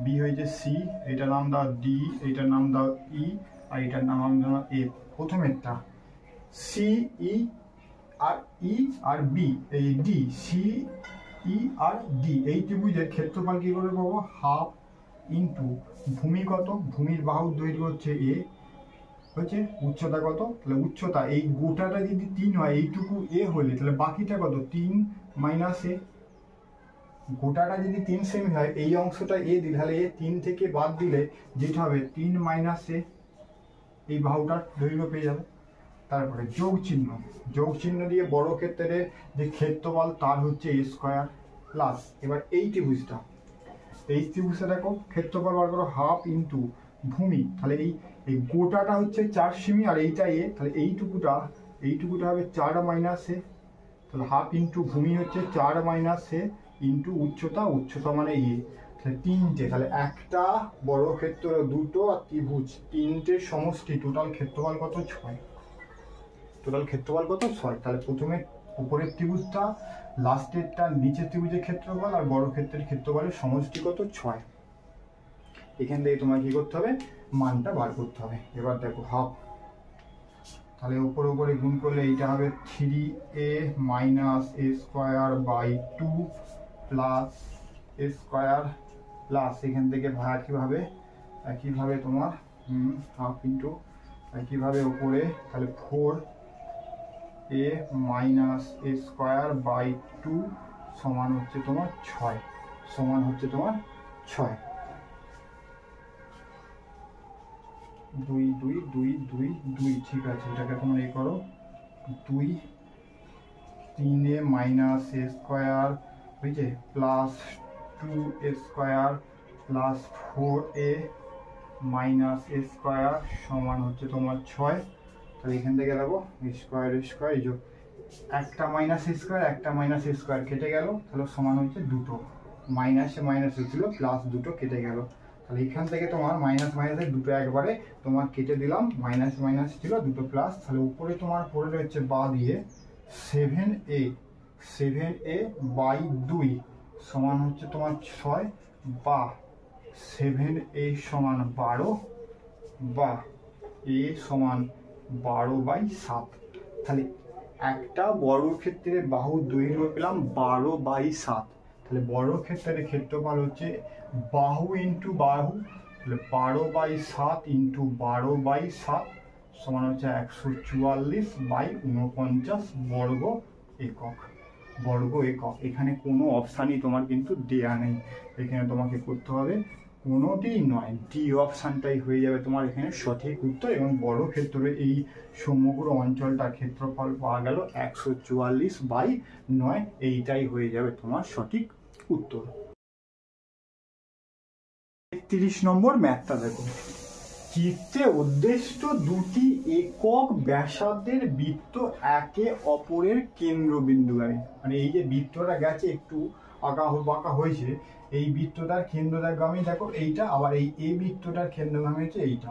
S1: বি হয়েছে সি, এটার নাম দাও ডি, এটার নাম দাও ই, আর এটার নাম দাও এ। প্রথমেরটা সি ই আর বি, এই ডি, সি ই আর ডি, এই ত্রিভুজের ক্ষেত্রফল কি করে পাবো? হাফ ইন্টু ভূমি কত? ভূমির বাহুর দৈর্ঘ্য হচ্ছে এ, হচ্ছে উচ্চতা কত? তাহলে উচ্চতা এই গোটাটা যদি 3 হয়, এইটুকু এ হলে তাহলে বাকিটা কত? 3 মাইনাস এ। গোটাটা যদি 3 সেমি হয়, এই অংশটা এ দিলে, তাহলে এ 3 থেকে বাদ দিলে যেটা হবে 3 মাইনাস এ, এই বাহুটার দৈর্ঘ্য পেয়ে যাবে। তারপরে যোগ চিহ্ন দিয়ে বর্গক্ষেত্রের যে ক্ষেত্রফল তার হচ্ছে এ স্কোয়ার প্লাস, এবার এই ত্রিভুজটা দেখো ক্ষেত্রফল বার করো হাফ ইন্টু ভূমি, তাহলে এই গোটাটা হচ্ছে 4 সেমি আর এইটা এ, তাহলে এইটুকুটা হবে 4 মাইনাস এ, তাহলে হাফ ইন্টু ভূমি হচ্ছে 4 মাইনাস এ ইন্টু উচ্চতা মানে এ। তাহলে 3টে, তাহলে একটা বর্গক্ষেত্র, দুটো আর ত্রিভুজ, 3টে সমষ্টি টোটাল ক্ষেত্রফল কত? 6। টোটাল ক্ষেত্রফল কত? 6। তাহলে প্রথমে উপরের ত্রিভুজটা লাস্টেরটা নিচের ত্রিভুজের ক্ষেত্রফল আর বর্গক্ষেত্রের ক্ষেত্রফলের সমষ্টি কত 6। এখান থেকে তোমার কি করতে হবে, মানটা বার করতে হবে। এবার দেখো হাফ, তাহলে উপরে গুণ করলে এইটা হবে 3a minus a square by 2 plus a square plus এখান থেকে একইভাবে তোমার হাফ ইন্টু একইভাবে উপরে তাহলে 4a minus a square by 2 সমান হচ্ছে তোমার 6 2 2 2 2 2 ঠিক আছে, এটাকে তোমরা এই করো 2 3a মাইনাস a স্কোয়ার বুঝছে plus 2a square plus 4a minus a square সমান হচ্ছে তোমার 6। তাহলে এখান থেকে দেখো স্কোয়ার এই যোগ একটা মাইনাস a স্কোয়ার কেটে গেল, তাহলে সমান হচ্ছে দুটো, মাইনাস ছিল প্লাস দুটো কেটে গেল। তাহলে এখান থেকে তোমার মাইনাস দুটো একবারে তোমার কেটে দিলাম, মাইনাস ছিল দুটো প্লাস, তাহলে উপরে তোমার পড়ে রয়েছে বা দিয়ে 7a বাই 2 সমান হচ্ছে তোমার 6 বা 7a সমান 12 বা a সমান 12/7। তাহলে একটা বর্গক্ষেত্রের বাহুর দৈর্ঘ্য পেলাম 12/7। তাহলে বর্গক্ষেত্রের ক্ষেত্রফল হচ্ছে বাহু ইন্টু বাহু, তাহলে 12/7 ইন্টু 12/7 সমান হচ্ছে 144/49 বর্গ একক। এখানে কোনো অপশানই তোমার কিন্তু দেয়া নেই, এখানে তোমাকে করতে হবে কোনোটিই নয়, ডি অপশানটাই হয়ে যাবে তোমার এখানে সঠিক উত্তর। এবং বর্গক্ষেত্রে এই সমগ্র অঞ্চলটার ক্ষেত্রফল পাওয়া গেল 144/9, এইটাই হয়ে যাবে তোমার সঠিক উত্তর। 31 নম্বর ম্যাথটা দেখো, চিত্রে উদ্দিষ্ট দুটি একক ব্যাসার্ধের বৃত্ত একে অপরের কেন্দ্রবিন্দুগামী, মানে এই যে বৃত্তটা গেছে একটু বাঁকা হয়েছে, এই বৃত্তটার কেন্দ্রগামী দেখো এইটা, আবার এই বৃত্তটার কেন্দ্রগামী হচ্ছে এইটা।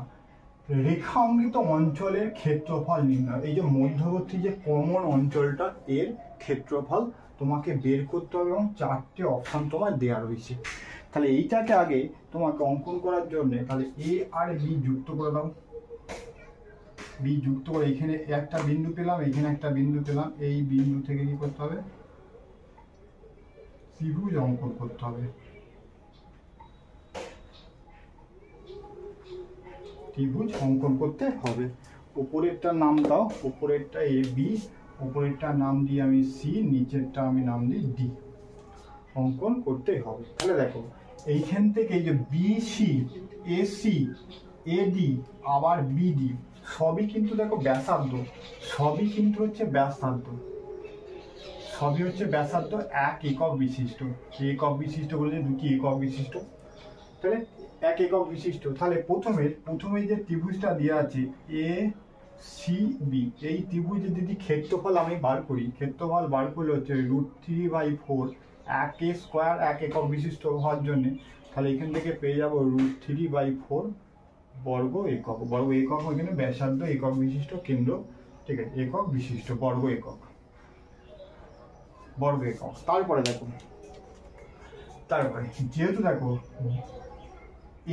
S1: রেখাঙ্কিত অঞ্চলের ক্ষেত্রফল নির্ণয়, এই যে মধ্যবর্তী যে কমন অঞ্চলটা এর ক্ষেত্রফল তোমাকে বের করতে হবে এবং 4টে অপশন তোমার দেওয়া রয়েছে। তাহলে এইটাকে আগে তোমাকে অঙ্কন করার জন্য তাহলে এ আর বি যুক্ত করে দাও, বি যুক্ত করে এখানে একটা বিন্দু পেলাম, এখানে একটা বিন্দু পেলাম, এই বিন্দু থেকে কি করতে হবে, ত্রিভুজ অঙ্কন করতে হবে। ত্রিভুজ অঙ্কন করতে হবে। উপরেরটার নাম দাও, উপরেরটা এ বি, উপরেরটার নাম দিই আমি সি, নিচেরটা আমি নাম দিই ডি। অঙ্কন করতে হবে। তাহলে দেখো এইখান থেকে এই যে বিসি, এসি, এডি আবার বিডি সবই কিন্তু দেখো ব্যাসার্ধ, সবই কিন্তু হচ্ছে ব্যাসার্ধ, সবই হচ্ছে ব্যাসার্ধ এক একক বিশিষ্ট। একক বিশিষ্ট বলছে দুটি একক বিশিষ্ট, তাহলে এক একক বিশিষ্ট। তাহলে প্রথমে যে ত্রিভুজটা দেওয়া আছে এ সি বি, এই ত্রিভুজের যদি ক্ষেত্রফল আমি বার করি, ক্ষেত্রফল বার করলে হচ্ছে √3/4 এক স্কোয়ার এক একক বিশিষ্ট হওয়ার জন্যে, তাহলে এখান থেকে পেয়ে যাবো √3/4 বর্গ একক। বর্গ একক এখানে ব্যাসার্ধ একক বিশিষ্ট কেন্দ্র, ঠিক আছে, একক বিশিষ্ট বর্গ একক। তারপরে দেখো, যেহেতু দেখো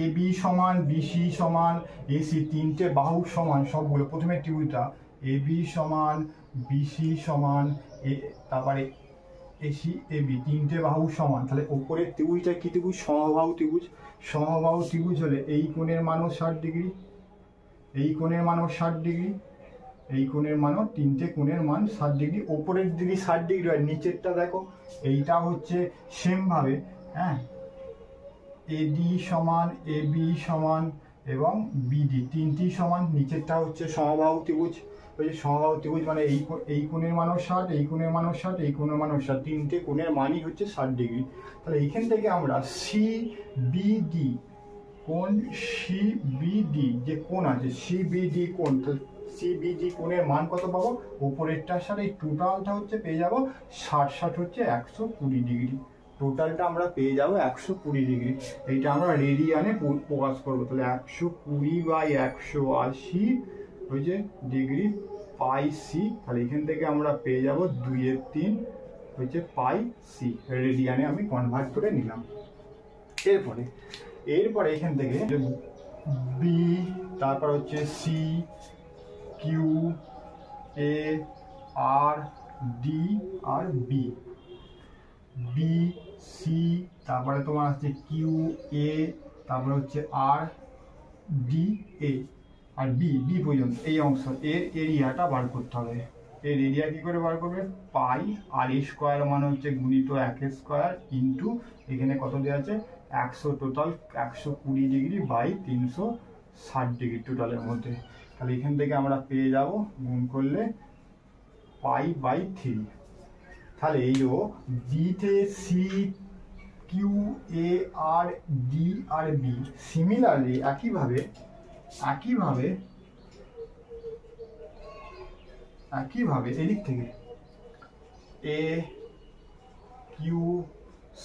S1: এ বি সমান বিসি সমান এসি, তিনটে বাহু সমান সবগুলো, প্রথমে ত্রিভুজটা এ বি সমান বিসি সমান তারপরে এসি এ বি, তিনটে বাহু সমান, তাহলে ওপরের ত্রিভুজটা কি ত্রিভুজ, সমবাহু ত্রিভুজ। সমবাহু ত্রিভুজ হলে এই কোণের মানও 60 ডিগ্রি, এই কোণের মানও 60 ডিগ্রি, এই কোণের মানও, তিনটে কোণের মান 60 ডিগ্রি। ওপরের দিকে 60 ডিগ্রি আর নিচেরটা দেখো এইটা হচ্ছে সেম ভাবে, হ্যাঁ, এডি সমান এবি সমান এবং বিডি তিনটি সমান, নিচেরটা হচ্ছে সমবাহু ত্রিভুজ। ওই যে সমবাহু ত্রিভুজ মানে এই কোণের মানও 60, এই কোণের মানও 60, এই কোণের মানও 60, তিনটে কোণের মানই হচ্ছে 60 ডিগ্রি। তাহলে এইখান থেকে আমরা সিবিডি কোণ, সিবিডি যে কোণ আছে সিবিডি কোণ, সিবিডি কোণের মান কত পাবো, উপরেরটার সাথে এই টোটালটা হচ্ছে পেয়ে যাবো 60 হচ্ছে 120 ডিগ্রি, টোটালটা আমরা পেয়ে যাবো 120 ডিগ্রি। এইটা আমরা রেডিয়ানে প্রকাশ করবো, তাহলে 120/180 হচ্ছে ডিগ্রি পাই সি। তাহলে এখান থেকে আমরা পেয়ে যাবো 2/3 হচ্ছে পাই সি, রেডিয়ানে আমি কনভার্ট করে নিলাম। এরপরে এখান থেকে বি, তারপর হচ্ছে c, q, a, r, d আর বি, বি সি, তারপরে তোমার হচ্ছে কিউ এ, তারপরে হচ্ছে আর ডি এ আর বি, বি পর্যন্ত এই অংশ, এর এরিয়াটা বার করতে হবে। এর এরিয়া কি করে বার করবে? পাই আর স্কোয়ার মানে হচ্ছে গুণিত 1 স্কোয়ার ইন্টু এখানে কত দেওয়া আছে 100, টোটাল 120 ডিগ্রি বাই 360 ডিগ্রি টোটালের মধ্যে। তাহলে এখান থেকে আমরা পেয়ে যাব গুণ করলে পাই বাই 3। তাহলে এই যে বিতে c, q, a, r, d আর বি, সিমিলারলি একইভাবে এদিক থেকে a, Q,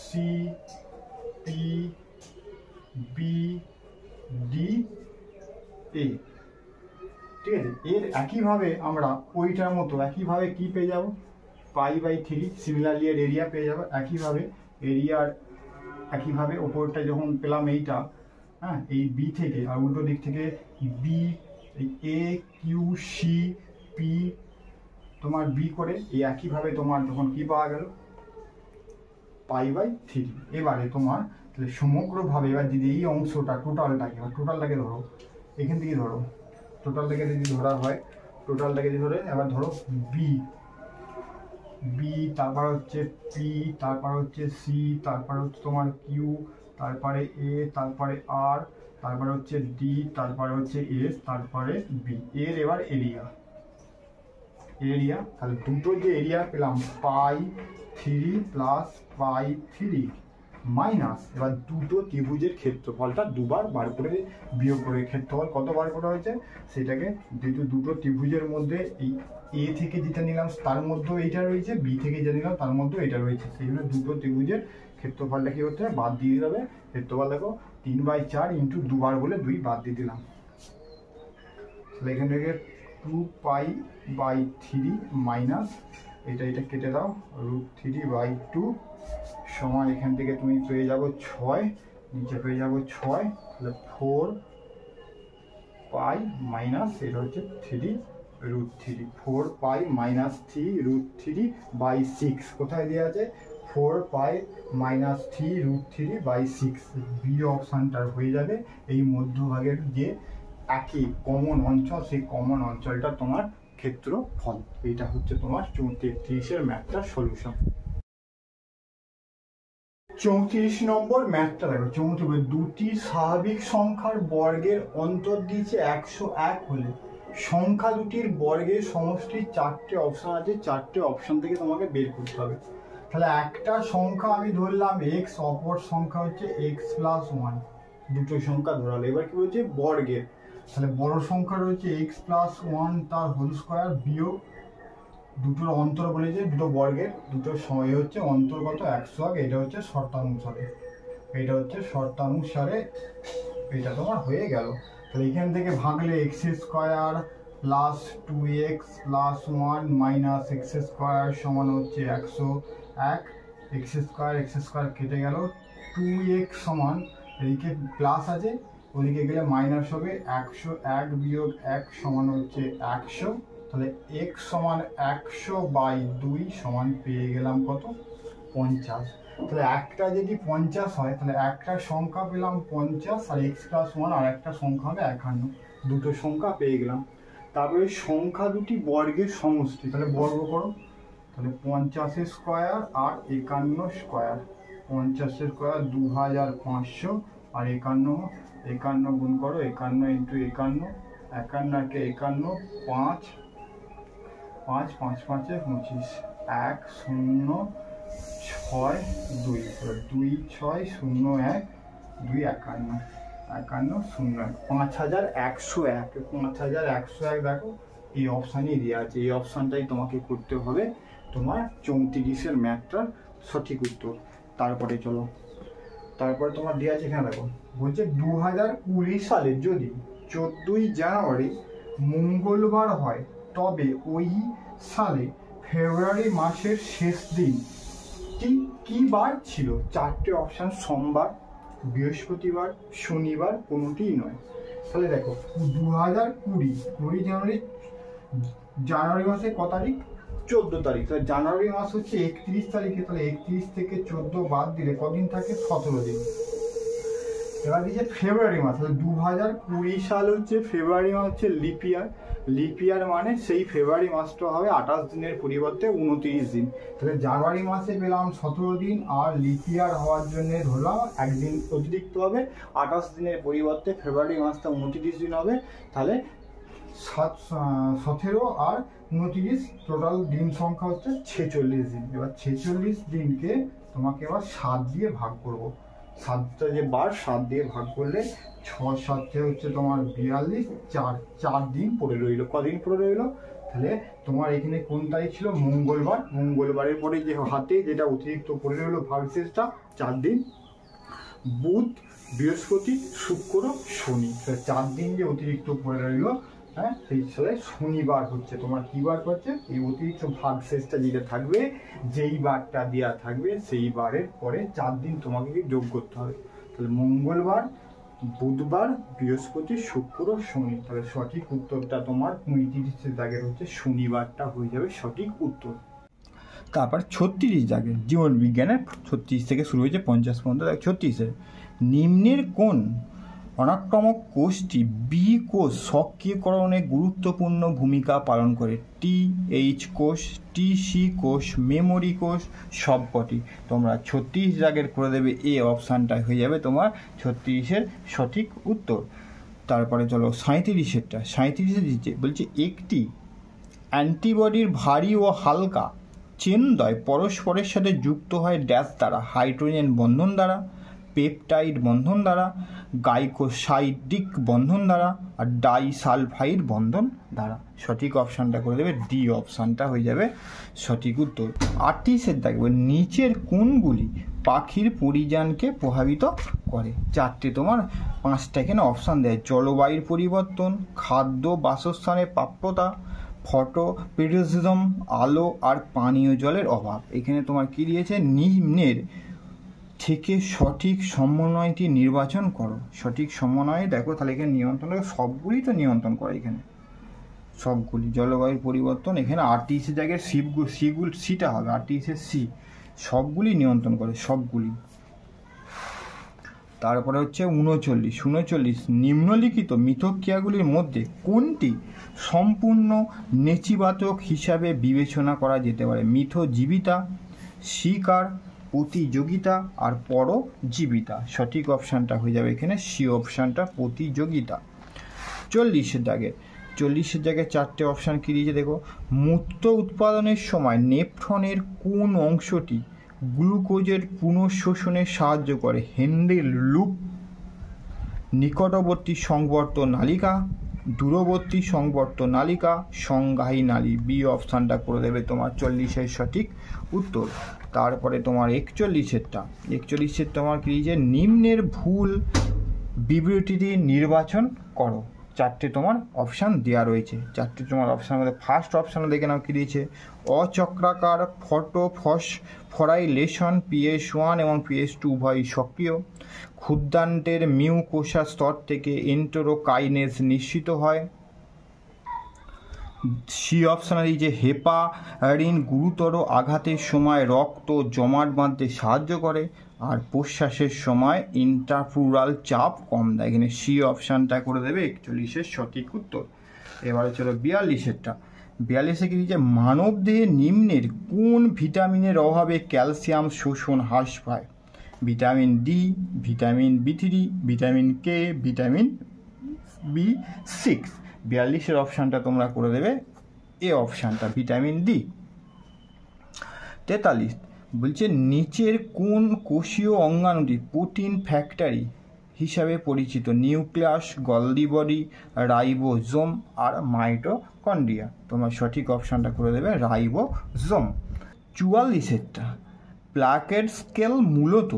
S1: C, p, b, d, a, ঠিক আছে। এর একইভাবে আমরা ওইটার মতো একইভাবে কি পেয়ে যাব? Pi by 3। সিমিলারলি এর এরিয়া পেয়ে যাবো একইভাবে ওপরটা যখন পেলাম এইটা, হ্যাঁ, এই বি থেকে আর উল্টো দিক থেকে B, A, Q, C, P, তোমার বি করে এই একইভাবে তোমার তখন কি পাওয়া গেল? Pi by 3। এবারে তোমার তাহলে সমগ্রভাবে এবার যদি এই অংশটা টোটালটাকে ধরো, এখান থেকে ধরো, টোটালটাকে যদি ধরা হয়, টোটালটাকে যদি ধরে এবার ধরো বি, তারপর হচ্ছে পি, তারপর হচ্ছে সি, তারপর হচ্ছে তোমার কিউ, তারপরে এ, তারপরে আর, তারপরে হচ্ছে ডি, তারপরে হচ্ছে এস, তারপরে বি। এর এবার এরিয়া, তাহলে দুটো যে এরিয়া পেলাম পাই 3 প্লাস পাই 3 মাইনাস এবার দুটো ত্রিভুজের ক্ষেত্রফলটা দুবার বার করে বিয়োগ করে, ক্ষেত্রফল কত বার করা হয়েছে সেটাকে দুটো ত্রিভুজের মধ্যে এই এ থেকে যেটা নিলাম তার মধ্যেও এইটা রয়েছে, বি থেকে যেটা নিলাম তার মধ্যেও এটা রয়েছে, সেই জন্য দুটো ত্রিভুজের ক্ষেত্রফলটা কি করতে হবে? বাদ দিয়ে দেবে। ক্ষেত্রফল দেখো 3/4 ইন্টু দুবার বলে 2 বাদ দিয়ে দিলাম। তাহলে এখান থেকে 2π/3 মাইনাস এটা কেটে দাও, √3/2 সমান এখান থেকে তুমি পেয়ে যাবো 6, নিচে পেয়ে যাবো 6, তাহলে 4π মাইনাস এটা হচ্ছে 3√3, 4π মাইনাস 3√3/6 কোথায় দেওয়া আছে? 4π মাইনাস 3√3/6 বি অপশানটার হয়ে যাবে এই মধ্যভাগের যে একই কমন অঞ্চল, সেই কমন অঞ্চলটা তোমার ক্ষেত্রফল। এইটা হচ্ছে তোমার 34 ম্যাথটার সলিউশন। 34 নম্বর ম্যাথটা দেখো। 34 দুটি স্বাভাবিক সংখ্যার বর্গের অন্তর দিয়েছে 101 হলে সংখ্যা দুটির বর্গের সমষ্টির 4টে অপশন আছে, 4টে অপশন থেকে তোমাকে বের করতে হবে। তাহলে একটা সংখ্যা আমি ধরলাম এক্স, অপর সংখ্যা হচ্ছে x+1, দুটো সংখ্যা ধরালো। এবার কি বলছে? বর্গের। তাহলে বড় সংখ্যা রয়েছে x+1 তার হোল স্কোয়ার বিয়োগ দুটোর অন্তর বলেছে, দুটো বর্গের দুটো সময় হচ্ছে অন্তর্গত 101, এটা হচ্ছে শর্তানুসারে, এটা তোমার হয়ে গেল। তাহলে এখান থেকে ভাগলে x² plus 2x+1 minus x² সমান হচ্ছে 101, x² কেটে গেল, 2x সমান এদিকে প্লাস আছে ওদিকে গেলে মাইনাস হবে, 101 বিয়োগ 1 সমান হচ্ছে 100, তাহলে x সমান 100/2 সমান পেয়ে গেলাম কত? 50। তাহলে একটা যদি 50 হয় তাহলে একটা সংখ্যা পেলাম 50 আর x+1 আর একটা সংখ্যা হবে 51, দুটো সংখ্যা পেয়ে গেলাম। তারপরে সংখ্যা দুটি বর্গের সমষ্টি, তাহলে বর্গ করো, তাহলে 50² আর 51², 50² 2500 আর 51 গুণ করো, 51 ইন্টু 51, 51 কে 51, 5 5 5 5 25, 1062, 2601, 2 51 5101, 5101 দেখো এই অপশানই দেওয়া আছে, এই অপশানটাই তোমাকে করতে হবে তোমার 34 ম্যাথটার সঠিক উত্তর। তারপরে চলো, তারপরে তোমার দেওয়া আছে এখানে দেখো, বলছে 2020 সালে যদি 14ই জানুয়ারি মঙ্গলবার হয় তবে ওই সালে ফেব্রুয়ারি মাসের শেষ দিন কি বার ছিল? চারটে অপশান, সোমবার, বৃহস্পতিবার, শনিবার, কোনোটিই নয়। তাহলে দেখো 2020 জানুয়ারি মাসে ক তারিখ? 14 তারিখ। তাহলে জানুয়ারি মাস হচ্ছে 31 তারিখে, তাহলে 31 থেকে 14 বাদ দিলে কদিন থাকে? 17 দিন। এবার দিচ্ছে ফেব্রুয়ারি মাস, তাহলে 2020 সাল হচ্ছে ফেব্রুয়ারি মাস হচ্ছে লিপ ইয়ার মানে সেই ফেব্রুয়ারি মাসটা হবে 28 দিনের পরিবর্তে 29 দিন। তাহলে জানুয়ারি মাসে পেলাম 17 দিন, আর লিপ ইয়ার হওয়ার জন্য ধরলাম একদিন অতিরিক্ত হবে, 28 দিনের পরিবর্তে ফেব্রুয়ারি মাসটা 29 দিন হবে। তাহলে 17 আর 29 টোটাল দিন সংখ্যা হচ্ছে 46 দিন। এবার 46 দিনকে তোমাকে এবার 7 দিয়ে ভাগ করবো। 7টা যে বার, 7 দিয়ে ভাগ করলে 6 7 হচ্ছে তোমার 42, 4 দিন পড়ে রইলো। কদিন পড়ে রইলো? তাহলে তোমার এখানে কোন তারিখ ছিল? মঙ্গলবারের পরে যে হাতে যেটা অতিরিক্ত পড়ে রইলো ভাগশেষটা 4 দিন, বুধ, বৃহস্পতি, শুক্র, শনি। 4 দিন যে অতিরিক্ত পড়ে রইলো, হ্যাঁ, সেই সাথে শনিবার হচ্ছে তোমার কি বার করছে? এই অতিরিক্ত ভাগশেষটা যেটা থাকবে, যেই বারটা দেওয়া থাকবে সেই বারের পরে 4 দিন তোমাকে যোগ করতে হবে। তাহলে মঙ্গলবার, বুধবার, বৃহস্পতি, শুক্র, শনি। তাহলে সঠিক উত্তরটা তোমার 35 দাগের হচ্ছে শনিবারটা হয়ে যাবে সঠিক উত্তর। তারপর 36 দাগের জীবন বিজ্ঞানের 36 থেকে শুরু হয়েছে 50 পর্যন্ত। 36-এ নিম্নের কোন অনাক্রমক কোষটি বি কোষ সক্রিয়করণে গুরুত্বপূর্ণ ভূমিকা পালন করে? TH কোষ, TC কোষ, মেমোরি কোষ, সবকটি। তোমরা 36 দাগের করে দেবে, এ অপশানটা হয়ে যাবে তোমার 36-এর সঠিক উত্তর। তারপরে চলো 37-এরটা। 37-এ দিচ্ছে বলছে একটি অ্যান্টিবডির ভারী ও হালকা চেনদ্বয় পরস্পরের সাথে যুক্ত হয় ড্যাশ দ্বারা? হাইড্রোজেন বন্ধন দ্বারা, পেপটাইড বন্ধন দ্বারা, গাইকোসাইডিক বন্ধন দ্বারা, আর ডাইসালফাইড বন্ধন দ্বারা। সঠিক অপশানটা করে দেবে ডি অপশানটা হয়ে যাবে সঠিক উত্তর। 38-এর দেখবে নিচের কোনগুলি পাখির পরিযানকে প্রভাবিত করে? 4টে তোমার 5টা এখানে অপশান দেয়। জলবায়ুর পরিবর্তন, খাদ্য বাসস্থানের প্রাপ্যতা, ফটোপিরিজম, আলো, আর পানীয় জলের অভাব। এখানে তোমার কি দিয়েছে? নিম্নের থেকে সঠিক সমন্বয়টি নির্বাচন করো। সঠিক সমন্বয় দেখো, তাহলে এখানে নিয়ন্ত্রণ, সবগুলি তো নিয়ন্ত্রণ করে এখানে, সবগুলি। জলবায়ুর পরিবর্তন এখানে 38 জায়গায় সিটা হবে, 38-এর সি, সবগুলি নিয়ন্ত্রণ করে, সবগুলি। তারপরে হচ্ছে 39 নিম্নলিখিত মিথস্ক্রিয়াগুলির মধ্যে কোনটি সম্পূর্ণ নেতিবাচক হিসাবে বিবেচনা করা যেতে পারে? মিথজীবিতা, শিকার, প্রতিযোগিতা, আর পরজীবিতা। সঠিক অপশানটা হয়ে যাবে এখানে সি অপশানটা, প্রতিযোগিতা। 40-এর জায়গায় 4টে অপশান কি দিয়েছে দেখো। মূত্র উৎপাদনের সময় নেফ্রনের কোন অংশটি গ্লুকোজের পুনঃশোষণে সাহায্য করে? হেনরির লুপ, নিকটবর্তী সংবর্ত নালিকা, দূরবর্তী সংবর্ত নালিকা, সংগাহী নালী। বি অপশানটা করে দেবে তোমার 40-এর সঠিক উত্তর। তারপরে তোমার 41-এর তোমার কি দিয়েছে? নিম্নের ভুল বিবৃতিটি নির্বাচন করো। 4টে তোমার অপশান দেওয়া রয়েছে। 4টে তোমার অপশানের মধ্যে ফার্স্ট অপশানে দেখে নাও কি দিয়েছে। অচক্রাকার ফসফোরাইলেশন PS1 এবং PS2 উভয়ই সক্রিয়। ক্ষুদ্রান্তের মিউকোসা স্তর থেকে এন্টেরোকাইনেজ নিঃসৃত হয়। সি অপশানে দিয়েছে হেপারিন গুরুতর আঘাতের সময় রক্ত জমাট বাঁধতে সাহায্য করে, আর প্রশ্বাসের সময় ইন্ট্রাপ্লুরাল চাপ কম দেয়। এখানে সি অপশানটা করে দেবে 41-এর সঠিক উত্তর। এবারে চলো 42-এ কি দিয়েছে? মানব দেহে নিম্নের কোন ভিটামিনের অভাবে ক্যালসিয়াম শোষণ হ্রাস পায়? Vitamin D, vitamin B3, vitamin K, vitamin B6। 42-এর অপশানটা তোমরা করে দেবে এ অপশানটা, ভিটামিন ডি। 43 বলছে নিচের কোন কোষীয় অঙ্গাণুটি প্রোটিন ফ্যাক্টরি হিসাবে পরিচিত? নিউক্লিয়াস, গলজি বডি, রাইবোজোম, আর মাইটোকন্ড্রিয়া। তোমার সঠিক অপশানটা করে দেবে রাইবোজোম। 44-এরটা প্লাকেট স্কেল মূলত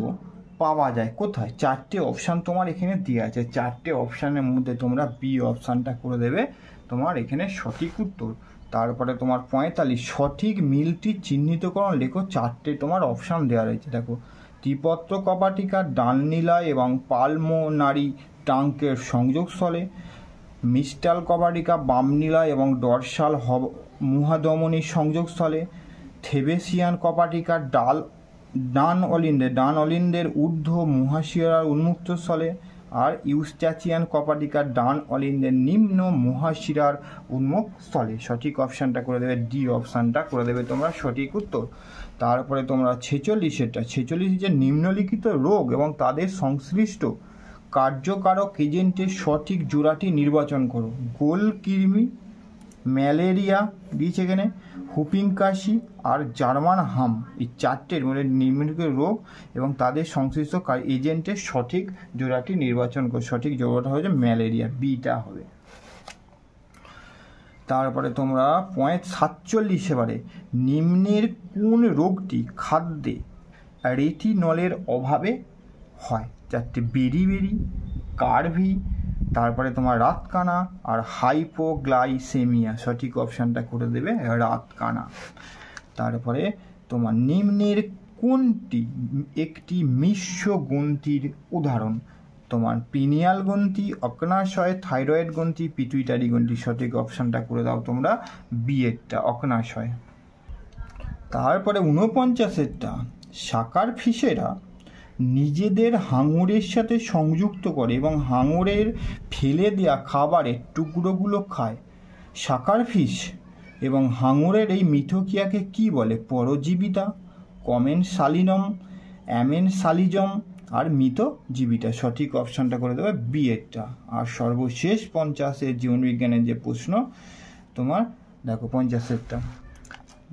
S1: পাওয়া যায় কোথায়? 4টে অপশান তোমার এখানে দেওয়া আছে। 4টে অপশানের মধ্যে তোমরা বি অপশানটা করে দেবে তোমার এখানে সঠিক উত্তর। তারপরে তোমার 45 সঠিক মিলটি চিহ্নিতকরণ লেখো। 4টে তোমার অপশান দেওয়া রয়েছে। দেখো, ত্রিপত্র কপাটিকা ডান নিলয় এবং পালমোনারি ট্রাঙ্কের সংযোগস্থলে, মিস্টাল কপাটিকা বাম নিলয় এবং ডরসাল মুহাধমনির সংযোগস্থলে, থেবেসিয়ান কপাটিকা ডান অলিন্দের ঊর্ধ্ব মহাশিরার উন্মুক্ত স্থলে, আর ইউস্ট্যাচিয়ান কপাটিকা ডান অলিন্দের নিম্ন মহাশিরার উন্মুক্ত স্থলে। সঠিক অপশানটা করে দেবে ডি অপশানটা করে দেবে তোমরা সঠিক উত্তর। তারপরে তোমরা 46 যে নিম্নলিখিত রোগ এবং তাদের সংশ্লিষ্ট কার্যকারক এজেন্টের সঠিক জোড়াটি নির্বাচন করো। গোল কৃমি, ম্যালেরিয়া দিয়েছে এখানে, হুপিং কাশি আর জার্মান হাম, এই 4টের মধ্যে নিম্নলিখিত রোগ এবং তাদের সংশ্লিষ্ট এজেন্টের সঠিক জোড়াটি নির্বাচন করো। সঠিক জোড়াটা হচ্ছে ম্যালেরিয়া, বিটা হবে। তারপরে তোমরা 47 এবারে নিম্নের কোন রোগটি খাদ্যে রেটিনলের অভাবে হয়? 4টে বেরি, কার্ভি, তারপরে তোমার রাতকানা আর হাইপোগ্লাইসেমিয়া। সঠিক অপশানটা করে দেবে রাতকানা। তারপরে তোমার নিম্নের কোনটি একটি মিশ্র গ্রন্থির উদাহরণ? তোমার পিনিয়াল গ্রন্থি, অগ্নাশয়, থাইরয়েড গ্রন্থি, পিটুইটারি গ্রন্থি। সঠিক অপশানটা করে দাও তোমরা বিয়েরটা, অগ্নাশয়। তারপরে 49টা সাকার ফিশেরা নিজেদের হাঙরের সাথে সংযুক্ত করে এবং হাঙরের ফেলে দেওয়া খাবারের টুকরোগুলো খায়। সাকার ফিশ এবং হাঙরের এই মিথস্ক্রিয়াকে কি বলে? পরজীবিতা, কমেনসালিনম, অ্যামেনসালিজম আর মিথজীবিতা। সঠিক অপশানটা করে দেবে বিয়েরটা। আর সর্বশেষ 50 জীবনবিজ্ঞানের যে প্রশ্ন তোমার, দেখো 50টা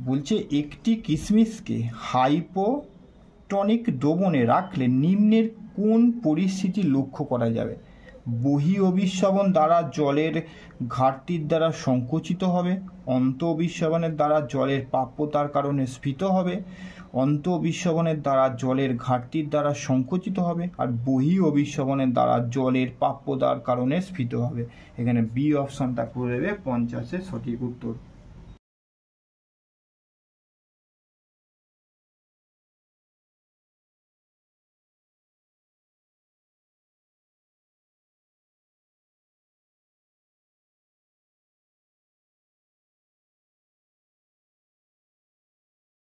S1: বলছে একটি কিশমিশকে হাইপোটনিক দ্রবণে রাখলে নিম্নের কোন পরিস্থিতি লক্ষ্য করা যাবে? বহি অভিস্রবণ দ্বারা জলের ঘাটতির দ্বারা সংকুচিত হবে, অন্ত অভিস্রবণের দ্বারা জলের প্রাপ্যতার কারণে স্ফীত হবে, অন্ত অভিস্রবণের দ্বারা জলের ঘাটতির দ্বারা সংকুচিত হবে, আর বহি অভিস্রবণের দ্বারা জলের প্রাপ্যতার কারণে স্ফীত হবে। এখানে বি অপশানটা করে দেবে 50 সঠিক উত্তর।